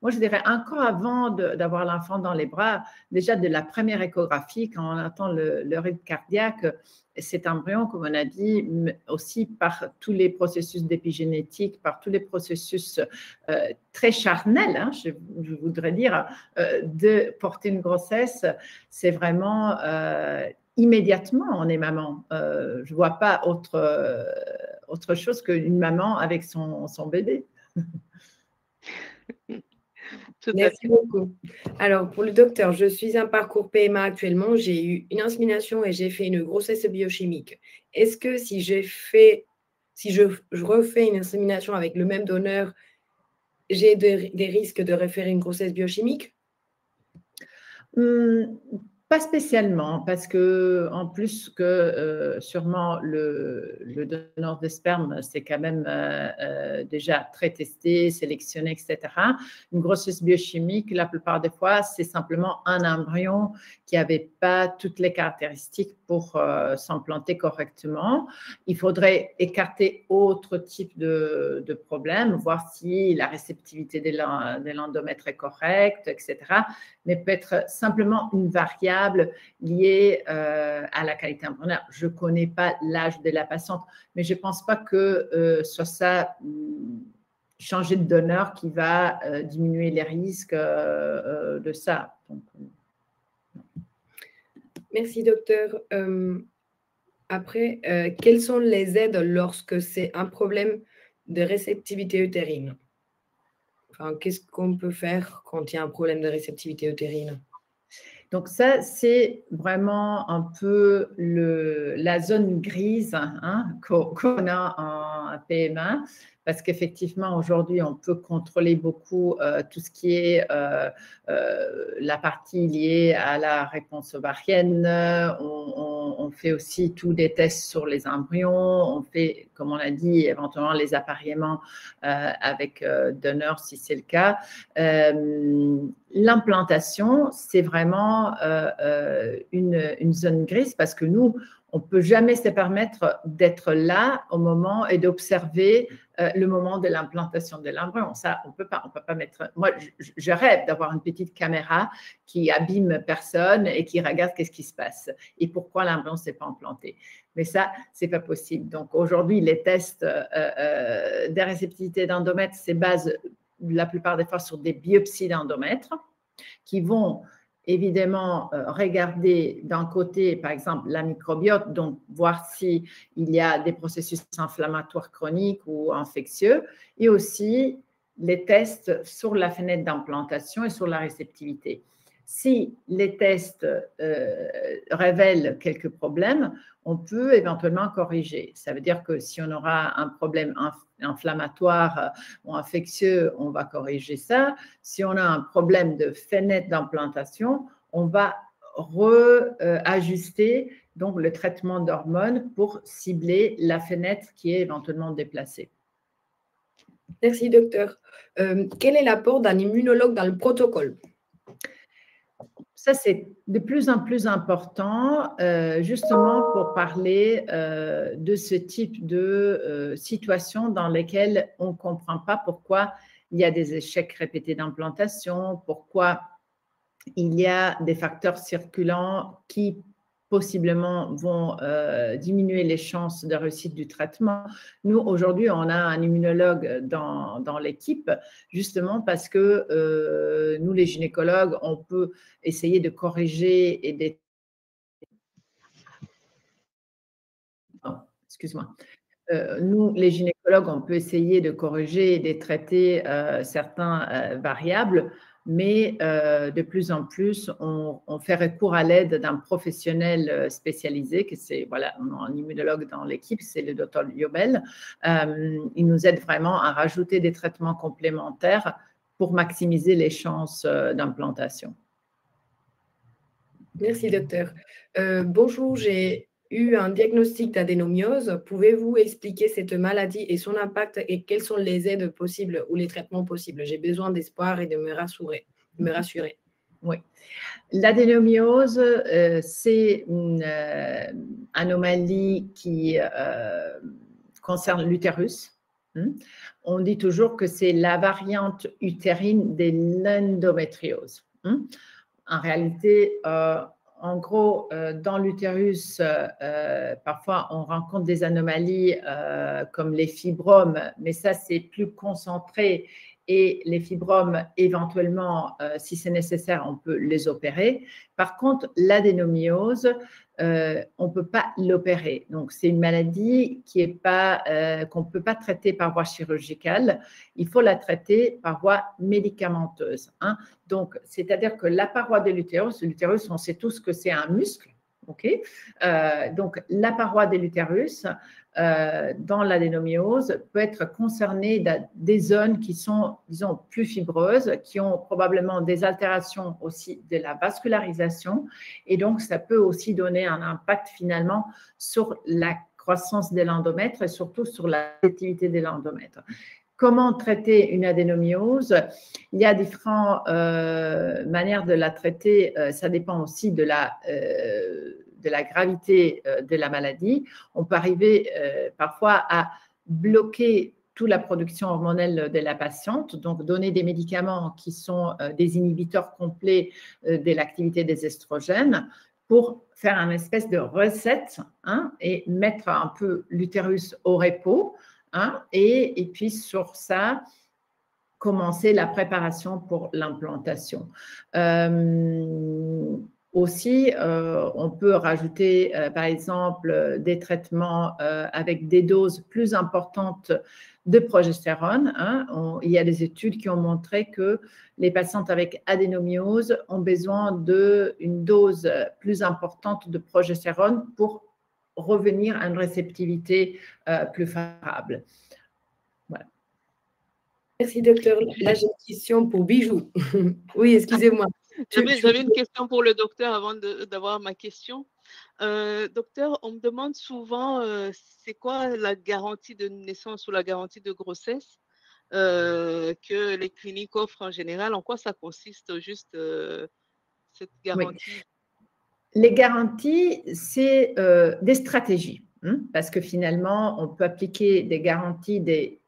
moi, je dirais encore avant d'avoir l'enfant dans les bras, déjà de la première échographie, quand on attend le rythme cardiaque, cet embryon, comme on a dit, aussi par tous les processus d'épigénétique, par tous les processus très charnels, hein, je voudrais dire, de porter une grossesse, c'est vraiment immédiatement on est maman. Je ne vois pas autre chose qu'une maman avec son bébé. Merci beaucoup. Alors, pour le docteur, je suis un parcours PMA actuellement. J'ai eu une insémination et j'ai fait une grossesse biochimique. Est-ce que si je refais une insémination avec le même donneur, j'ai des risques de refaire une grossesse biochimique? Pas spécialement, parce que en plus que sûrement le donneur de sperme, c'est quand même déjà très testé, sélectionné, etc. Une grossesse biochimique, la plupart des fois, c'est simplement un embryon qui n'avait pas toutes les caractéristiques pour s'implanter correctement. Il faudrait écarter autre type de problème, voir si la réceptivité de l'endomètre est correcte, etc. Mais peut être simplement une variable liée à la qualité embryonnaire. Je ne connais pas l'âge de la patiente, mais je ne pense pas que soit ça, changer de donneur qui va diminuer les risques de ça. Donc, merci, docteur. Après, quelles sont les aides lorsque c'est un problème de réceptivité utérine? Enfin, qu'est-ce qu'on peut faire quand il y a un problème de réceptivité utérine? Donc ça, c'est vraiment un peu la zone grise qu'on a en PMA, parce qu'effectivement, aujourd'hui, on peut contrôler beaucoup tout ce qui est la partie liée à la réponse ovarienne. On fait aussi tous des tests sur les embryons. On fait, comme on a dit, éventuellement les appareillements avec donneurs, si c'est le cas. L'implantation, c'est vraiment une zone grise parce que nous, on ne peut jamais se permettre d'être là au moment et d'observer le moment de l'implantation de l'embryon. Ça, on peut pas mettre… Moi, je rêve d'avoir une petite caméra qui abîme personne et qui regarde qu'est-ce qui se passe et pourquoi l'embryon ne s'est pas implanté. Mais ça, ce n'est pas possible. Donc, aujourd'hui, les tests des réceptivité d'endomètre se basent la plupart des fois sur des biopsies d'endomètre qui vont évidemment regarder d'un côté, par exemple, la microbiote, donc voir s'il y a des processus inflammatoires chroniques ou infectieux, et aussi les tests sur la fenêtre d'implantation et sur la réceptivité. Si les tests révèlent quelques problèmes, on peut éventuellement corriger. Ça veut dire que si on aura un problème inflammatoire ou infectieux, on va corriger ça. Si on a un problème de fenêtre d'implantation, on va réajuster donc le traitement d'hormones pour cibler la fenêtre qui est éventuellement déplacée. Merci, docteur. Quel est l'apport d'un immunologue dans le protocole? Ça, c'est de plus en plus important, justement pour parler de ce type de situation dans lesquelles on ne comprend pas pourquoi il y a des échecs répétés d'implantation, pourquoi il y a des facteurs circulants qui possiblement vont diminuer les chances de réussite du traitement. Nous, aujourd'hui, on a un immunologue dans l'équipe, justement parce que nous, les gynécologues, on peut essayer de corriger et d'être… Excuse-moi. Nous, les gynécologues, on peut essayer de corriger et de traiter certains variables, mais de plus en plus, on fait recours à l'aide d'un professionnel spécialisé, que c'est, voilà, on a un immunologue dans l'équipe, c'est le docteur Yobel. Il nous aide vraiment à rajouter des traitements complémentaires pour maximiser les chances d'implantation. Merci, docteur. Bonjour, j'ai eu un diagnostic d'adénomiose. Pouvez-vous expliquer cette maladie et son impact et quelles sont les aides possibles ou les traitements possibles? J'ai besoin d'espoir et de me rassurer. Oui. L'adénomiose, c'est une anomalie qui concerne l'utérus. On dit toujours que c'est la variante utérine de l'endométriose. En réalité, en gros, dans l'utérus, parfois on rencontre des anomalies comme les fibromes, mais ça c'est plus concentré et les fibromes, éventuellement, si c'est nécessaire, on peut les opérer. Par contre, l'adénomiose, on ne peut pas l'opérer. Donc, c'est une maladie qu'on ne peut pas traiter par voie chirurgicale. Il faut la traiter par voie médicamenteuse. Donc, c'est-à-dire que la paroi de l'utérus, on sait tous que c'est un muscle. Okay, donc, la paroi de l'utérus, dans l'adénomiose, peut être concernée des zones qui sont, disons, plus fibreuses, qui ont probablement des altérations aussi de la vascularisation. Et donc, ça peut aussi donner un impact finalement sur la croissance de l'endomètre et surtout sur la réactivité de l'endomètre. Comment traiter une adénomiose? Il y a différentes manières de la traiter. Ça dépend aussi de la gravité de la maladie. On peut arriver parfois à bloquer toute la production hormonale de la patiente, donc donner des médicaments qui sont des inhibiteurs complets de l'activité des estrogènes pour faire une espèce de reset et mettre un peu l'utérus au repos. Et puis sur ça, commencer la préparation pour l'implantation. Aussi, on peut rajouter, par exemple, des traitements avec des doses plus importantes de progestérone. Il y a des études qui ont montré que les patientes avec adénomyose ont besoin d'une dose plus importante de progestérone pour revenir à une réceptivité plus favorable. Voilà. Merci, docteur. Là, j'ai une question pour Bijou. Oui, excusez-moi. J'avais une question pour le docteur avant d'avoir ma question. Docteur, on me demande souvent, c'est quoi la garantie de naissance ou la garantie de grossesse que les cliniques offrent en général? En quoi ça consiste juste cette garantie? Oui. Les garanties, c'est des stratégies, parce que finalement, on peut appliquer des garanties des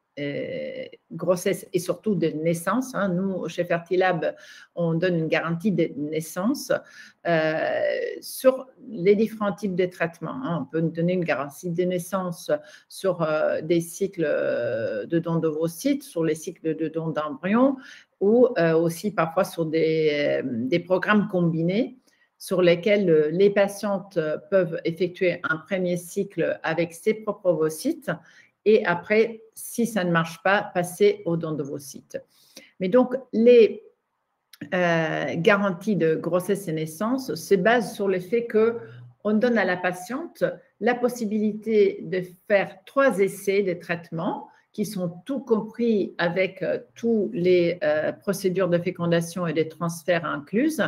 grossesse et surtout de naissance. Nous, chez Fertilab, on donne une garantie de naissance sur les différents types de traitements. On peut donner une garantie de naissance sur des cycles de dons d'ovocytes, sur les cycles de dons d'embryons, ou aussi parfois sur des programmes combinés sur lesquels les patientes peuvent effectuer un premier cycle avec ses propres ovocytes et après, si ça ne marche pas, passer au don d'ovocytes. Mais donc, les garanties de grossesse et naissance se basent sur le fait qu'on donne à la patiente la possibilité de faire 3 essais de traitement qui sont tout compris avec toutes les procédures de fécondation et de transfert incluses.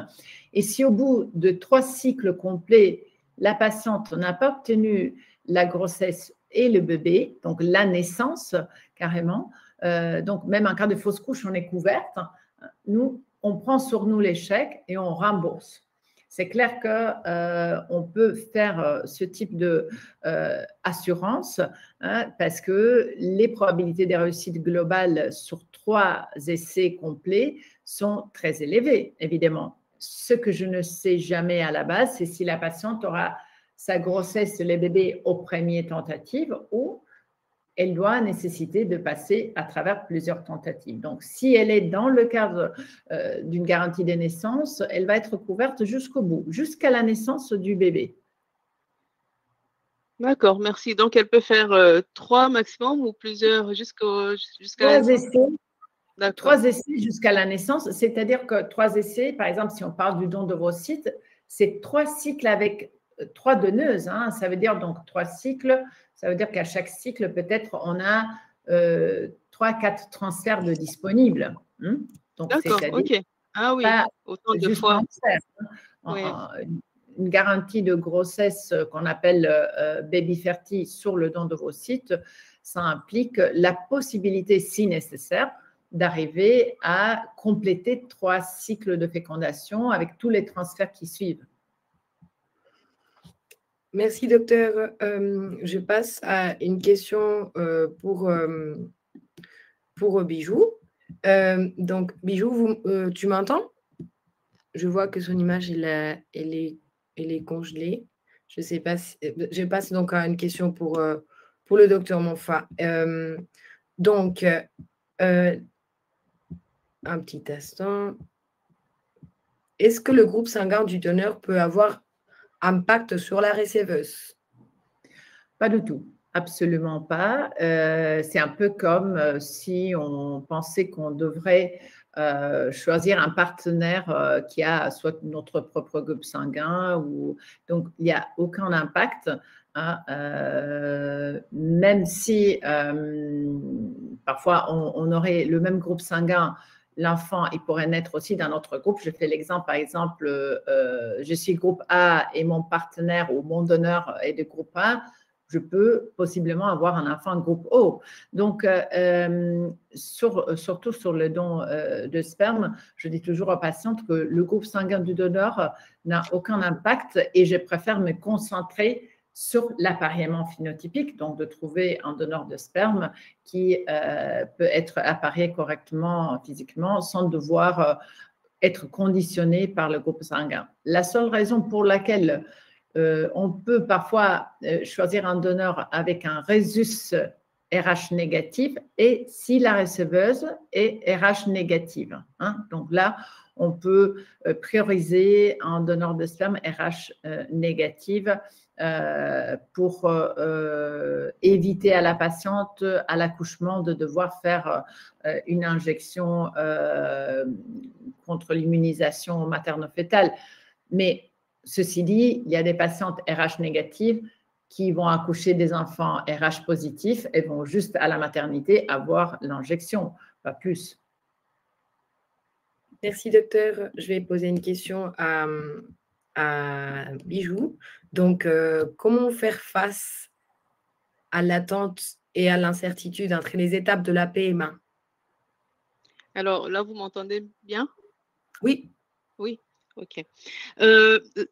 Et si au bout de 3 cycles complets, la patiente n'a pas obtenu la grossesse et le bébé, donc la naissance carrément, donc même en cas de fausse couche, on est couverte, nous, on prend sur nous l'échec et on rembourse. C'est clair qu'on peut faire ce type d'assurance parce que les probabilités de réussite globale sur 3 essais complets sont très élevées, évidemment. Ce que je ne sais jamais à la base, c'est si la patiente aura sa grossesse et le bébé aux premières tentatives ou elle doit nécessiter de passer à travers plusieurs tentatives. Donc, si elle est dans le cadre d'une garantie de naissance, elle va être couverte jusqu'au bout, jusqu'à la naissance du bébé. D'accord, merci. Donc, elle peut faire 3 maximum ou plusieurs jusqu'à la naissance? 3 essais jusqu'à la naissance, c'est-à-dire que 3 essais, par exemple, si on parle du don d'ovocytes, c'est 3 cycles avec 3 donneuses. Ça veut dire donc 3 cycles, ça veut dire qu'à chaque cycle, peut-être, on a 3-4 transferts de disponibles. D'accord, ok. Ah oui, autant de fois. Oui. Une garantie de grossesse qu'on appelle baby fertile sur le don d'ovocytes, ça implique la possibilité, si nécessaire, d'arriver à compléter 3 cycles de fécondation avec tous les transferts qui suivent. Merci, docteur. Je passe à une question pour Bijou. Donc, Bijou, tu m'entends? Je vois que son image, elle est congelée. Je ne sais pas si, je passe donc à une question pour le docteur Monfa. Donc, un petit instant. Est-ce que le groupe sanguin du donneur peut avoir impact sur la receveuse? Pas du tout, absolument pas. C'est un peu comme si on pensait qu'on devrait choisir un partenaire qui a soit notre propre groupe sanguin. Donc, il n'y a aucun impact. Même si parfois on aurait le même groupe sanguin, l'enfant, il pourrait naître aussi dans notre groupe. Je fais l'exemple, par exemple, je suis groupe A et mon partenaire ou mon donneur est de groupe A, je peux possiblement avoir un enfant groupe O. Donc, surtout sur le don de sperme, je dis toujours aux patientes que le groupe sanguin du donneur n'a aucun impact et je préfère me concentrer sur l'appareillement phénotypique, donc de trouver un donneur de sperme qui peut être appareillé correctement physiquement sans devoir être conditionné par le groupe sanguin. La seule raison pour laquelle on peut parfois choisir un donneur avec un rhésus RH négatif et si la receveuse est RH négative. Donc là, on peut prioriser un donneur de sperme RH négative pour éviter à la patiente, à l'accouchement, de devoir faire une injection contre l'immunisation materno-fétale. Mais ceci dit, il y a des patientes RH négatives qui vont accoucher des enfants RH positifs et vont juste à la maternité avoir l'injection, pas plus. Merci, docteur. Je vais poser une question à Bijou. Donc, comment faire face à l'attente et à l'incertitude entre les étapes de la PMA? Alors là, vous m'entendez bien? Oui. Oui, ok.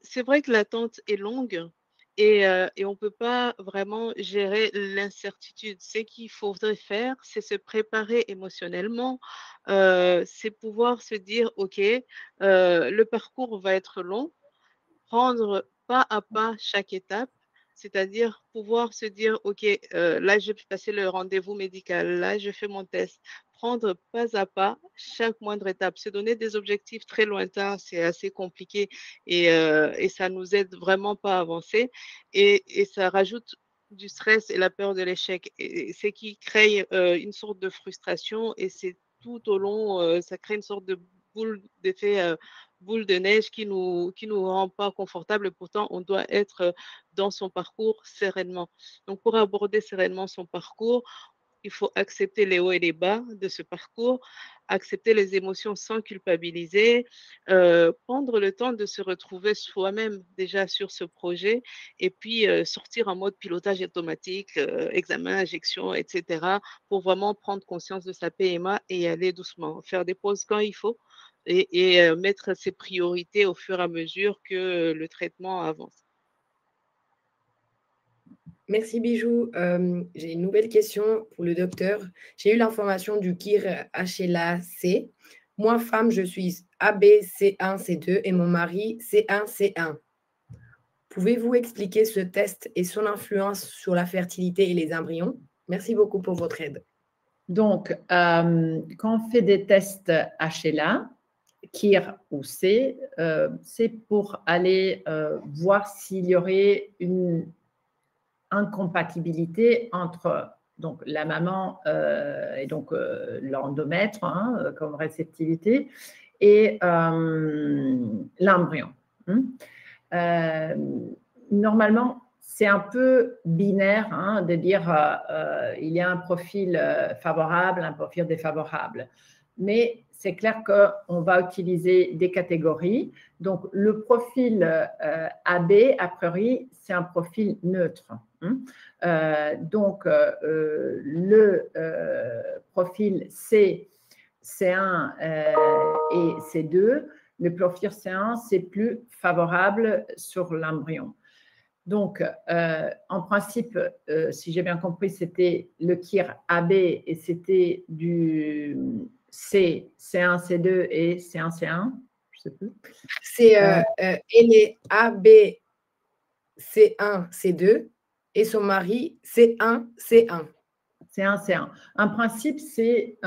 C'est vrai que l'attente est longue et on ne peut pas vraiment gérer l'incertitude. Ce qu'il faudrait faire, c'est se préparer émotionnellement, c'est pouvoir se dire, OK, le parcours va être long, prendre pas à pas chaque étape, c'est-à-dire pouvoir se dire, OK, là, je vais passer le rendez-vous médical, là, je fais mon test. Prendre pas à pas chaque moindre étape. Se donner des objectifs très lointains, c'est assez compliqué et ça nous aide vraiment pas à avancer et ça rajoute du stress et la peur de l'échec et c'est qui crée une sorte de frustration et c'est tout au long, ça crée une sorte de d'effet boule de neige qui nous rend pas confortable et pourtant on doit être dans son parcours sereinement. Donc pour aborder sereinement son parcours, il faut accepter les hauts et les bas de ce parcours, accepter les émotions sans culpabiliser, prendre le temps de se retrouver soi-même déjà sur ce projet et puis sortir en mode pilotage automatique, examen, injection, etc. pour vraiment prendre conscience de sa PMA et y aller doucement, faire des pauses quand il faut et mettre ses priorités au fur et à mesure que le traitement avance. Merci Bijou. J'ai une nouvelle question pour le docteur. J'ai eu l'information du KIR HLA-C. Moi, femme, je suis AB C1, C2 et mon mari C1, C1. Pouvez-vous expliquer ce test et son influence sur la fertilité et les embryons? Merci beaucoup pour votre aide. Donc, quand on fait des tests HLA, KIR ou C, c'est pour aller voir s'il y aurait une incompatibilité entre donc, la maman et donc l'endomètre comme réceptivité et l'embryon. Normalement, c'est un peu binaire de dire il y a un profil favorable, un profil défavorable. Mais c'est clair qu'on va utiliser des catégories. Donc, le profil AB, a priori, c'est un profil neutre. Donc, le profil C, C1 et C2, le profil C1, c'est plus favorable sur l'embryon. Donc, en principe, si j'ai bien compris, c'était le KIR AB et c'était du C, C1, C2 et C1, C1, je ne sais plus. C'est elle est AB, C1, C2 et son mari C1, C1. C1, C1. En principe, c'est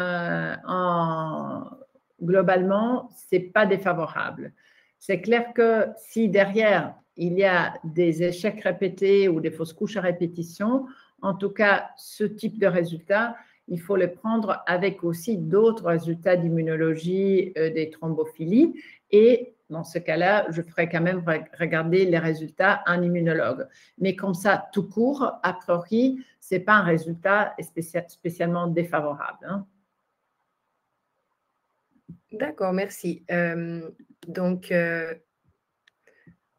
globalement, ce n'est pas défavorable. C'est clair que si derrière, il y a des échecs répétés ou des fausses couches à répétition, en tout cas, ce type de résultats, il faut les prendre avec aussi d'autres résultats d'immunologie des thrombophilies. Et dans ce cas-là, je ferai quand même regarder les résultats à un immunologue. Mais comme ça, tout court, a priori, ce n'est pas un résultat spécialement défavorable. D'accord, merci. Donc,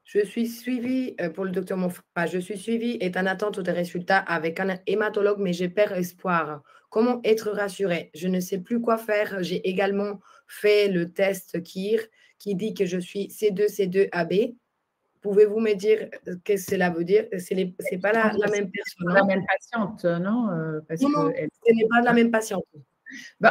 je suis suivie pour le docteur Monfra. Je suis suivie et en attente des résultats avec un hématologue, mais j'ai perds espoir. Comment être rassurée? Je ne sais plus quoi faire. J'ai également fait le test KIR qui dit que je suis C2, C2 AB. Pouvez-vous me dire ce que cela veut dire? Ce n'est pas la même personne. La même patiente, non? Parce non, ce n'est pas la même patiente.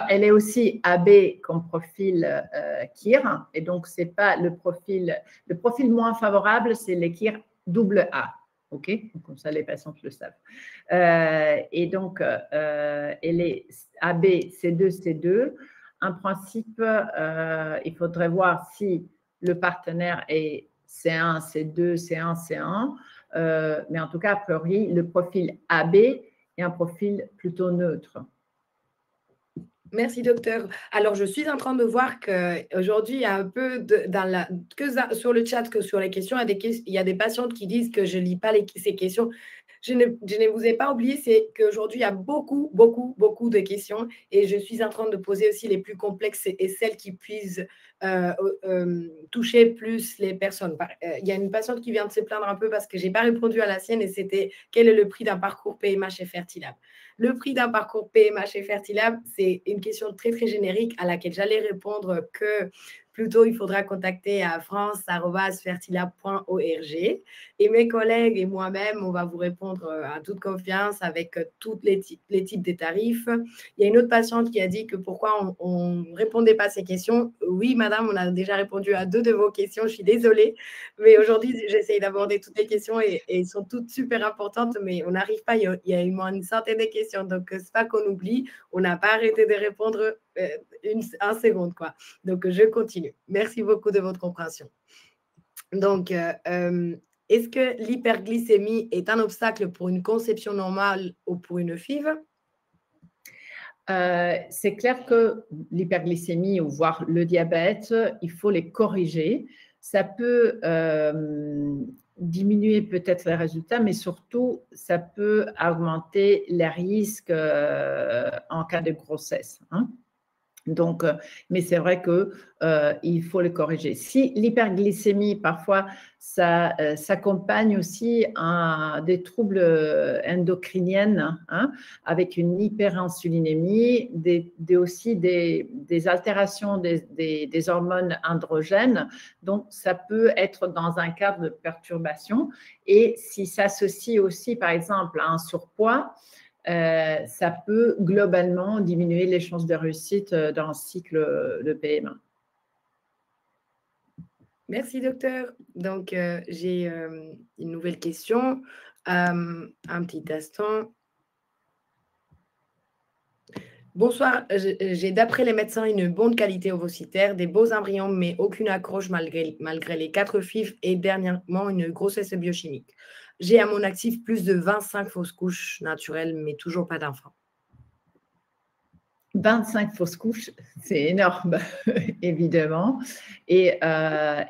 Elle est aussi AB comme profil KIR, et donc c'est pas le profil moins favorable, c'est les KIR AA. OK? Donc, comme ça, les patientes le savent. Et donc, elle est AB C2, C2. en principe, il faudrait voir si le partenaire est C1, C2, C1, C1. Mais en tout cas, a priori, le profil AB est un profil plutôt neutre. Merci, docteur. Alors, je suis en train de voir qu'aujourd'hui, il y a un peu sur le chat que sur les questions, il y a des patientes qui disent que je ne lis pas ces questions. Je ne vous ai pas oublié, c'est qu'aujourd'hui, il y a beaucoup, beaucoup, beaucoup de questions et je suis en train de poser aussi les plus complexes et celles qui puissent toucher plus les personnes. Il y a une patiente qui vient de se plaindre un peu parce que je n'ai pas répondu à la sienne et c'était quel est le prix d'un parcours PMA chez Fertilab. Le prix d'un parcours PMA chez Fertilab, c'est une question très, très générique à laquelle j'allais répondre que plutôt il faudra contacter à france@fertilab.org et mes collègues et moi-même, on va vous répondre à toute confiance avec tous les types des tarifs. Il y a une autre patiente qui a dit que pourquoi on ne répondait pas à ces questions. Oui, madame, on a déjà répondu à 2 de vos questions, je suis désolée, mais aujourd'hui, j'essaye d'aborder toutes les questions et elles sont toutes super importantes, mais on n'arrive pas, il y a au moins une centaine de questions, donc ce n'est pas qu'on oublie, on n'a pas arrêté de répondre un seconde, quoi. Donc, je continue. Merci beaucoup de votre compréhension. Donc, est-ce que l'hyperglycémie est un obstacle pour une conception normale ou pour une FIV? C'est clair que l'hyperglycémie ou voire le diabète, il faut les corriger. Ça peut diminuer peut-être les résultats, mais surtout, ça peut augmenter les risques en cas de grossesse. Hein. Donc, mais c'est vrai qu'il faut le corriger. Si l'hyperglycémie, parfois, ça s'accompagne aussi à des troubles endocriniens, hein, avec une hyperinsulinémie, aussi des altérations des hormones androgènes. Donc, ça peut être dans un cadre de perturbation. Et si ça s'associe aussi, par exemple, à un surpoids, ça peut globalement diminuer les chances de réussite dans un cycle de PMA. Merci, docteur. Donc, j'ai une nouvelle question. Un petit instant. Bonsoir, j'ai d'après les médecins une bonne qualité ovocytaire, des beaux embryons, mais aucune accroche malgré les 4 FIV et dernièrement une grossesse biochimique. J'ai à mon actif plus de 25 fausses couches naturelles, mais toujours pas d'enfants. 25 fausses couches, c'est énorme, évidemment. Et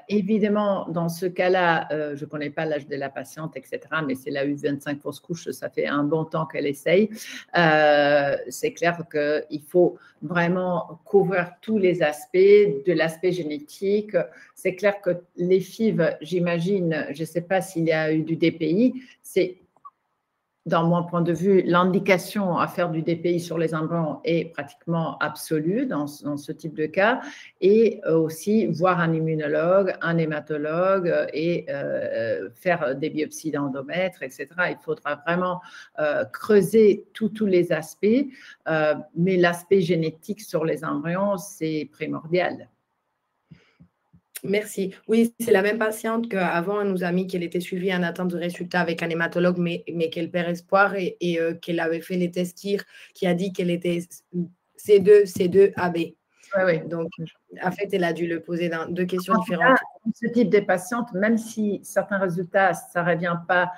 évidemment, dans ce cas-là, je ne connais pas l'âge de la patiente, etc., mais si elle a eu 25 fausses couches, ça fait un bon temps qu'elle essaye. C'est clair qu'il faut vraiment couvrir tous les aspects, de l'aspect génétique. C'est clair que les FIV, j'imagine, je ne sais pas s'il y a eu du DPI, c'est dans mon point de vue, l'indication à faire du DPI sur les embryons est pratiquement absolue dans ce type de cas, et aussi voir un immunologue, un hématologue et faire des biopsies d'endomètre, etc. Il faudra vraiment creuser tous les aspects, mais l'aspect génétique sur les embryons, c'est primordial. Merci. Oui, c'est la même patiente qu'avant, elle nous a mis qu'elle était suivie en attente de résultats avec un hématologue, mais qu'elle perd espoir et qu'elle avait fait les tests KIR, qui a dit qu'elle était C2 AB. Oui. Donc, en fait, elle a dû le poser dans 2 questions différentes. Ce type de patiente, même si certains résultats, ça ne revient pas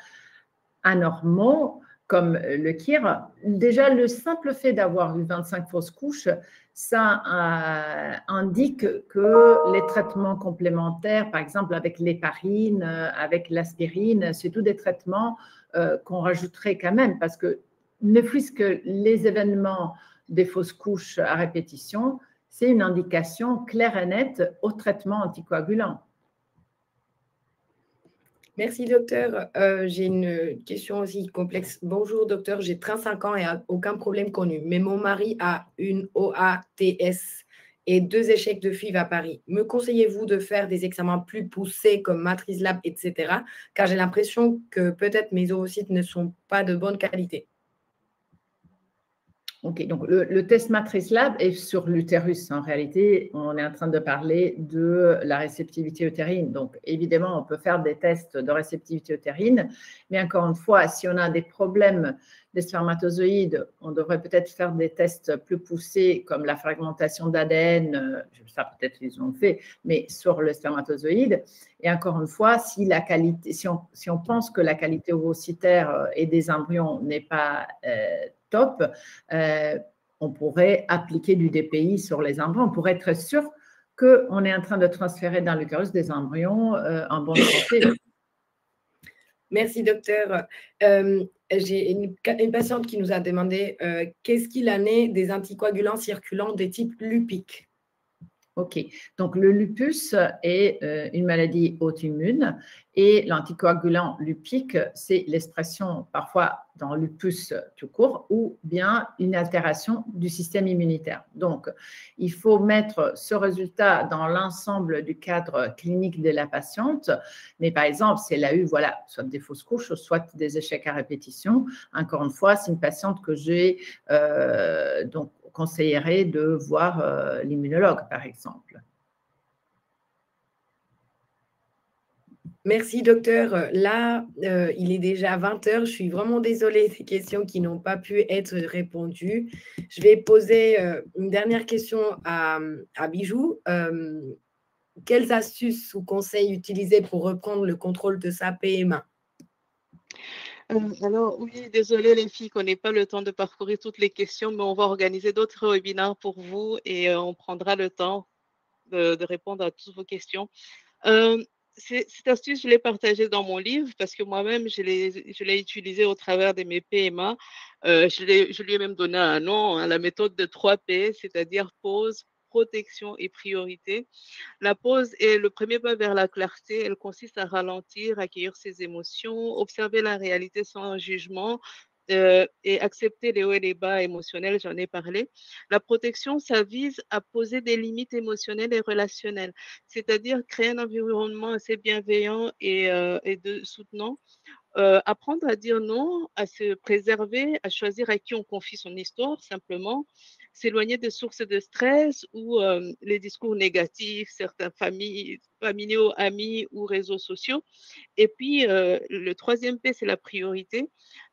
anormaux, comme le KIR, déjà le simple fait d'avoir eu 25 fausses couches, ça indique que les traitements complémentaires, par exemple avec l'héparine, avec l'aspirine, c'est tous des traitements qu'on rajouterait quand même, parce que ne fût-ce que les événements des fausses couches à répétition, c'est une indication claire et nette au traitement anticoagulant. Merci, docteur. J'ai une question aussi complexe. Bonjour, docteur. J'ai 35 ans et aucun problème connu. Mais mon mari a une OATS et 2 échecs de FIV à Paris. Me conseillez-vous de faire des examens plus poussés comme Matrice Lab, etc. Car j'ai l'impression que peut-être mes ovocytes ne sont pas de bonne qualité. Ok, donc le test Matrice Lab est sur l'utérus. En réalité, on est en train de parler de la réceptivité utérine. Donc, évidemment, on peut faire des tests de réceptivité utérine, mais encore une fois, si on a des problèmes des spermatozoïdes, on devrait peut-être faire des tests plus poussés, comme la fragmentation d'ADN, ça peut-être ils ont fait, mais sur le spermatozoïde. Et encore une fois, si on pense que la qualité ovocytaire et des embryons n'est pas top, on pourrait appliquer du DPI sur les embryons. On pourrait être sûr qu'on est en train de transférer dans l'utérus des embryons en bonne santé. Merci, docteur. J'ai une patiente qui nous a demandé qu'est-ce qu'il en est des anticoagulants circulants de type lupique. Ok, donc le lupus est une maladie auto-immune et l'anticoagulant lupique, c'est l'expression parfois dans lupus tout court ou bien une altération du système immunitaire. Donc, il faut mettre ce résultat dans l'ensemble du cadre clinique de la patiente. Mais par exemple, si elle a eu voilà, soit des fausses couches, soit des échecs à répétition, encore une fois, c'est une patiente que j'ai donc conseillerais de voir l'immunologue, par exemple. Merci, docteur. Là, il est déjà 20 heures. Je suis vraiment désolée des questions qui n'ont pas pu être répondues. Je vais poser une dernière question à Bijou. Quelles astuces ou conseils utiliser pour reprendre le contrôle de sa PMA? Alors, oui, désolé les filles qu'on n'ait pas le temps de parcourir toutes les questions, mais on va organiser d'autres webinaires pour vous et on prendra le temps de répondre à toutes vos questions. Cette astuce, je l'ai partagée dans mon livre parce que moi-même, je l'ai utilisée au travers de mes PMA. Je lui ai même donné un nom, hein, la méthode de 3P, c'est-à-dire pause, protection et priorité. La pause est le premier pas vers la clarté. Elle consiste à ralentir, accueillir ses émotions, observer la réalité sans jugement et accepter les hauts et les bas émotionnels, j'en ai parlé. La protection, ça vise à poser des limites émotionnelles et relationnelles, c'est-à-dire créer un environnement assez bienveillant et soutenant. Apprendre à dire non, à se préserver, à choisir à qui on confie son histoire, simplement, s'éloigner des sources de stress ou les discours négatifs, certains familiaux, amis ou réseaux sociaux. Et puis, le troisième P, c'est la priorité,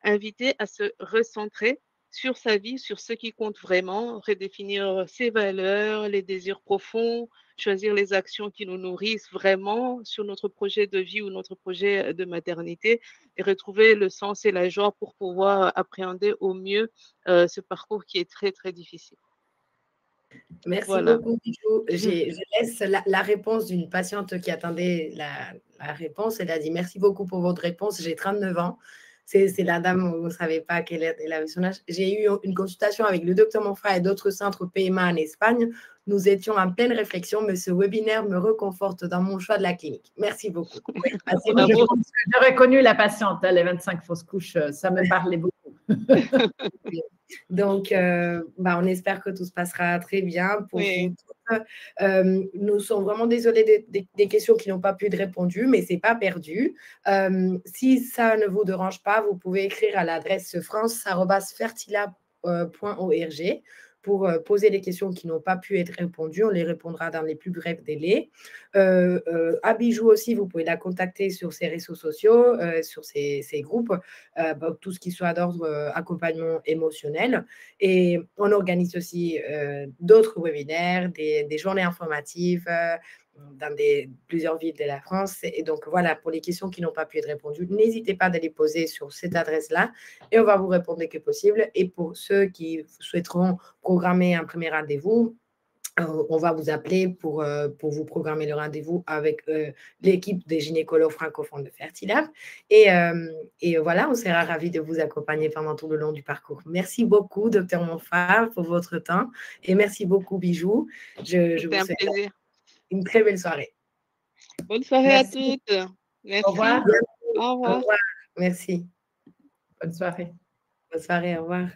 inviter à se recentrer sur sa vie, sur ce qui compte vraiment, redéfinir ses valeurs, les désirs profonds, choisir les actions qui nous nourrissent vraiment sur notre projet de vie ou notre projet de maternité et retrouver le sens et la joie pour pouvoir appréhender au mieux ce parcours qui est très, très difficile. Merci Voilà. beaucoup, Bijou. Je laisse la réponse d'une patiente qui attendait la réponse. Elle a dit merci beaucoup pour votre réponse. J'ai 39 ans. C'est la dame, vous ne savez pas quel est son âge. J'ai eu une consultation avec le docteur Monfray et d'autres centres PMA en Espagne. Nous étions en pleine réflexion, mais ce webinaire me reconforte dans mon choix de la clinique. Merci beaucoup. Oui, j'ai reconnu la patiente, hein, les 25 fausses couches, ça me parlait beaucoup. Donc, on espère que tout se passera très bien pour vous. Nous sommes vraiment désolés des questions qui n'ont pas pu être répondues, mais ce n'est pas perdu. Si ça ne vous dérange pas, vous pouvez écrire à l'adresse france@fertilab.org pour poser les questions qui n'ont pas pu être répondues. On les répondra dans les plus brefs délais. À Bijou aussi, vous pouvez la contacter sur ses réseaux sociaux, sur ses groupes, tout ce qui soit d'ordre accompagnement émotionnel. Et on organise aussi d'autres webinaires, des journées informatives dans plusieurs villes de la France. Et donc, voilà, pour les questions qui n'ont pas pu être répondues, n'hésitez pas à les poser sur cette adresse-là et on va vous répondre dès que possible. Et pour ceux qui souhaiteront programmer un premier rendez-vous, on va vous appeler pour vous programmer le rendez-vous avec l'équipe des gynécologues francophones de Fertilab. Et voilà, on sera ravis de vous accompagner pendant tout le long du parcours. Merci beaucoup, docteur Monfray, pour votre temps. Et merci beaucoup, Bijou. Je vous souhaite une très belle soirée. Bonne soirée à toutes. Merci. Au revoir. Au revoir. Au revoir. Merci. Bonne soirée. Bonne soirée, au revoir.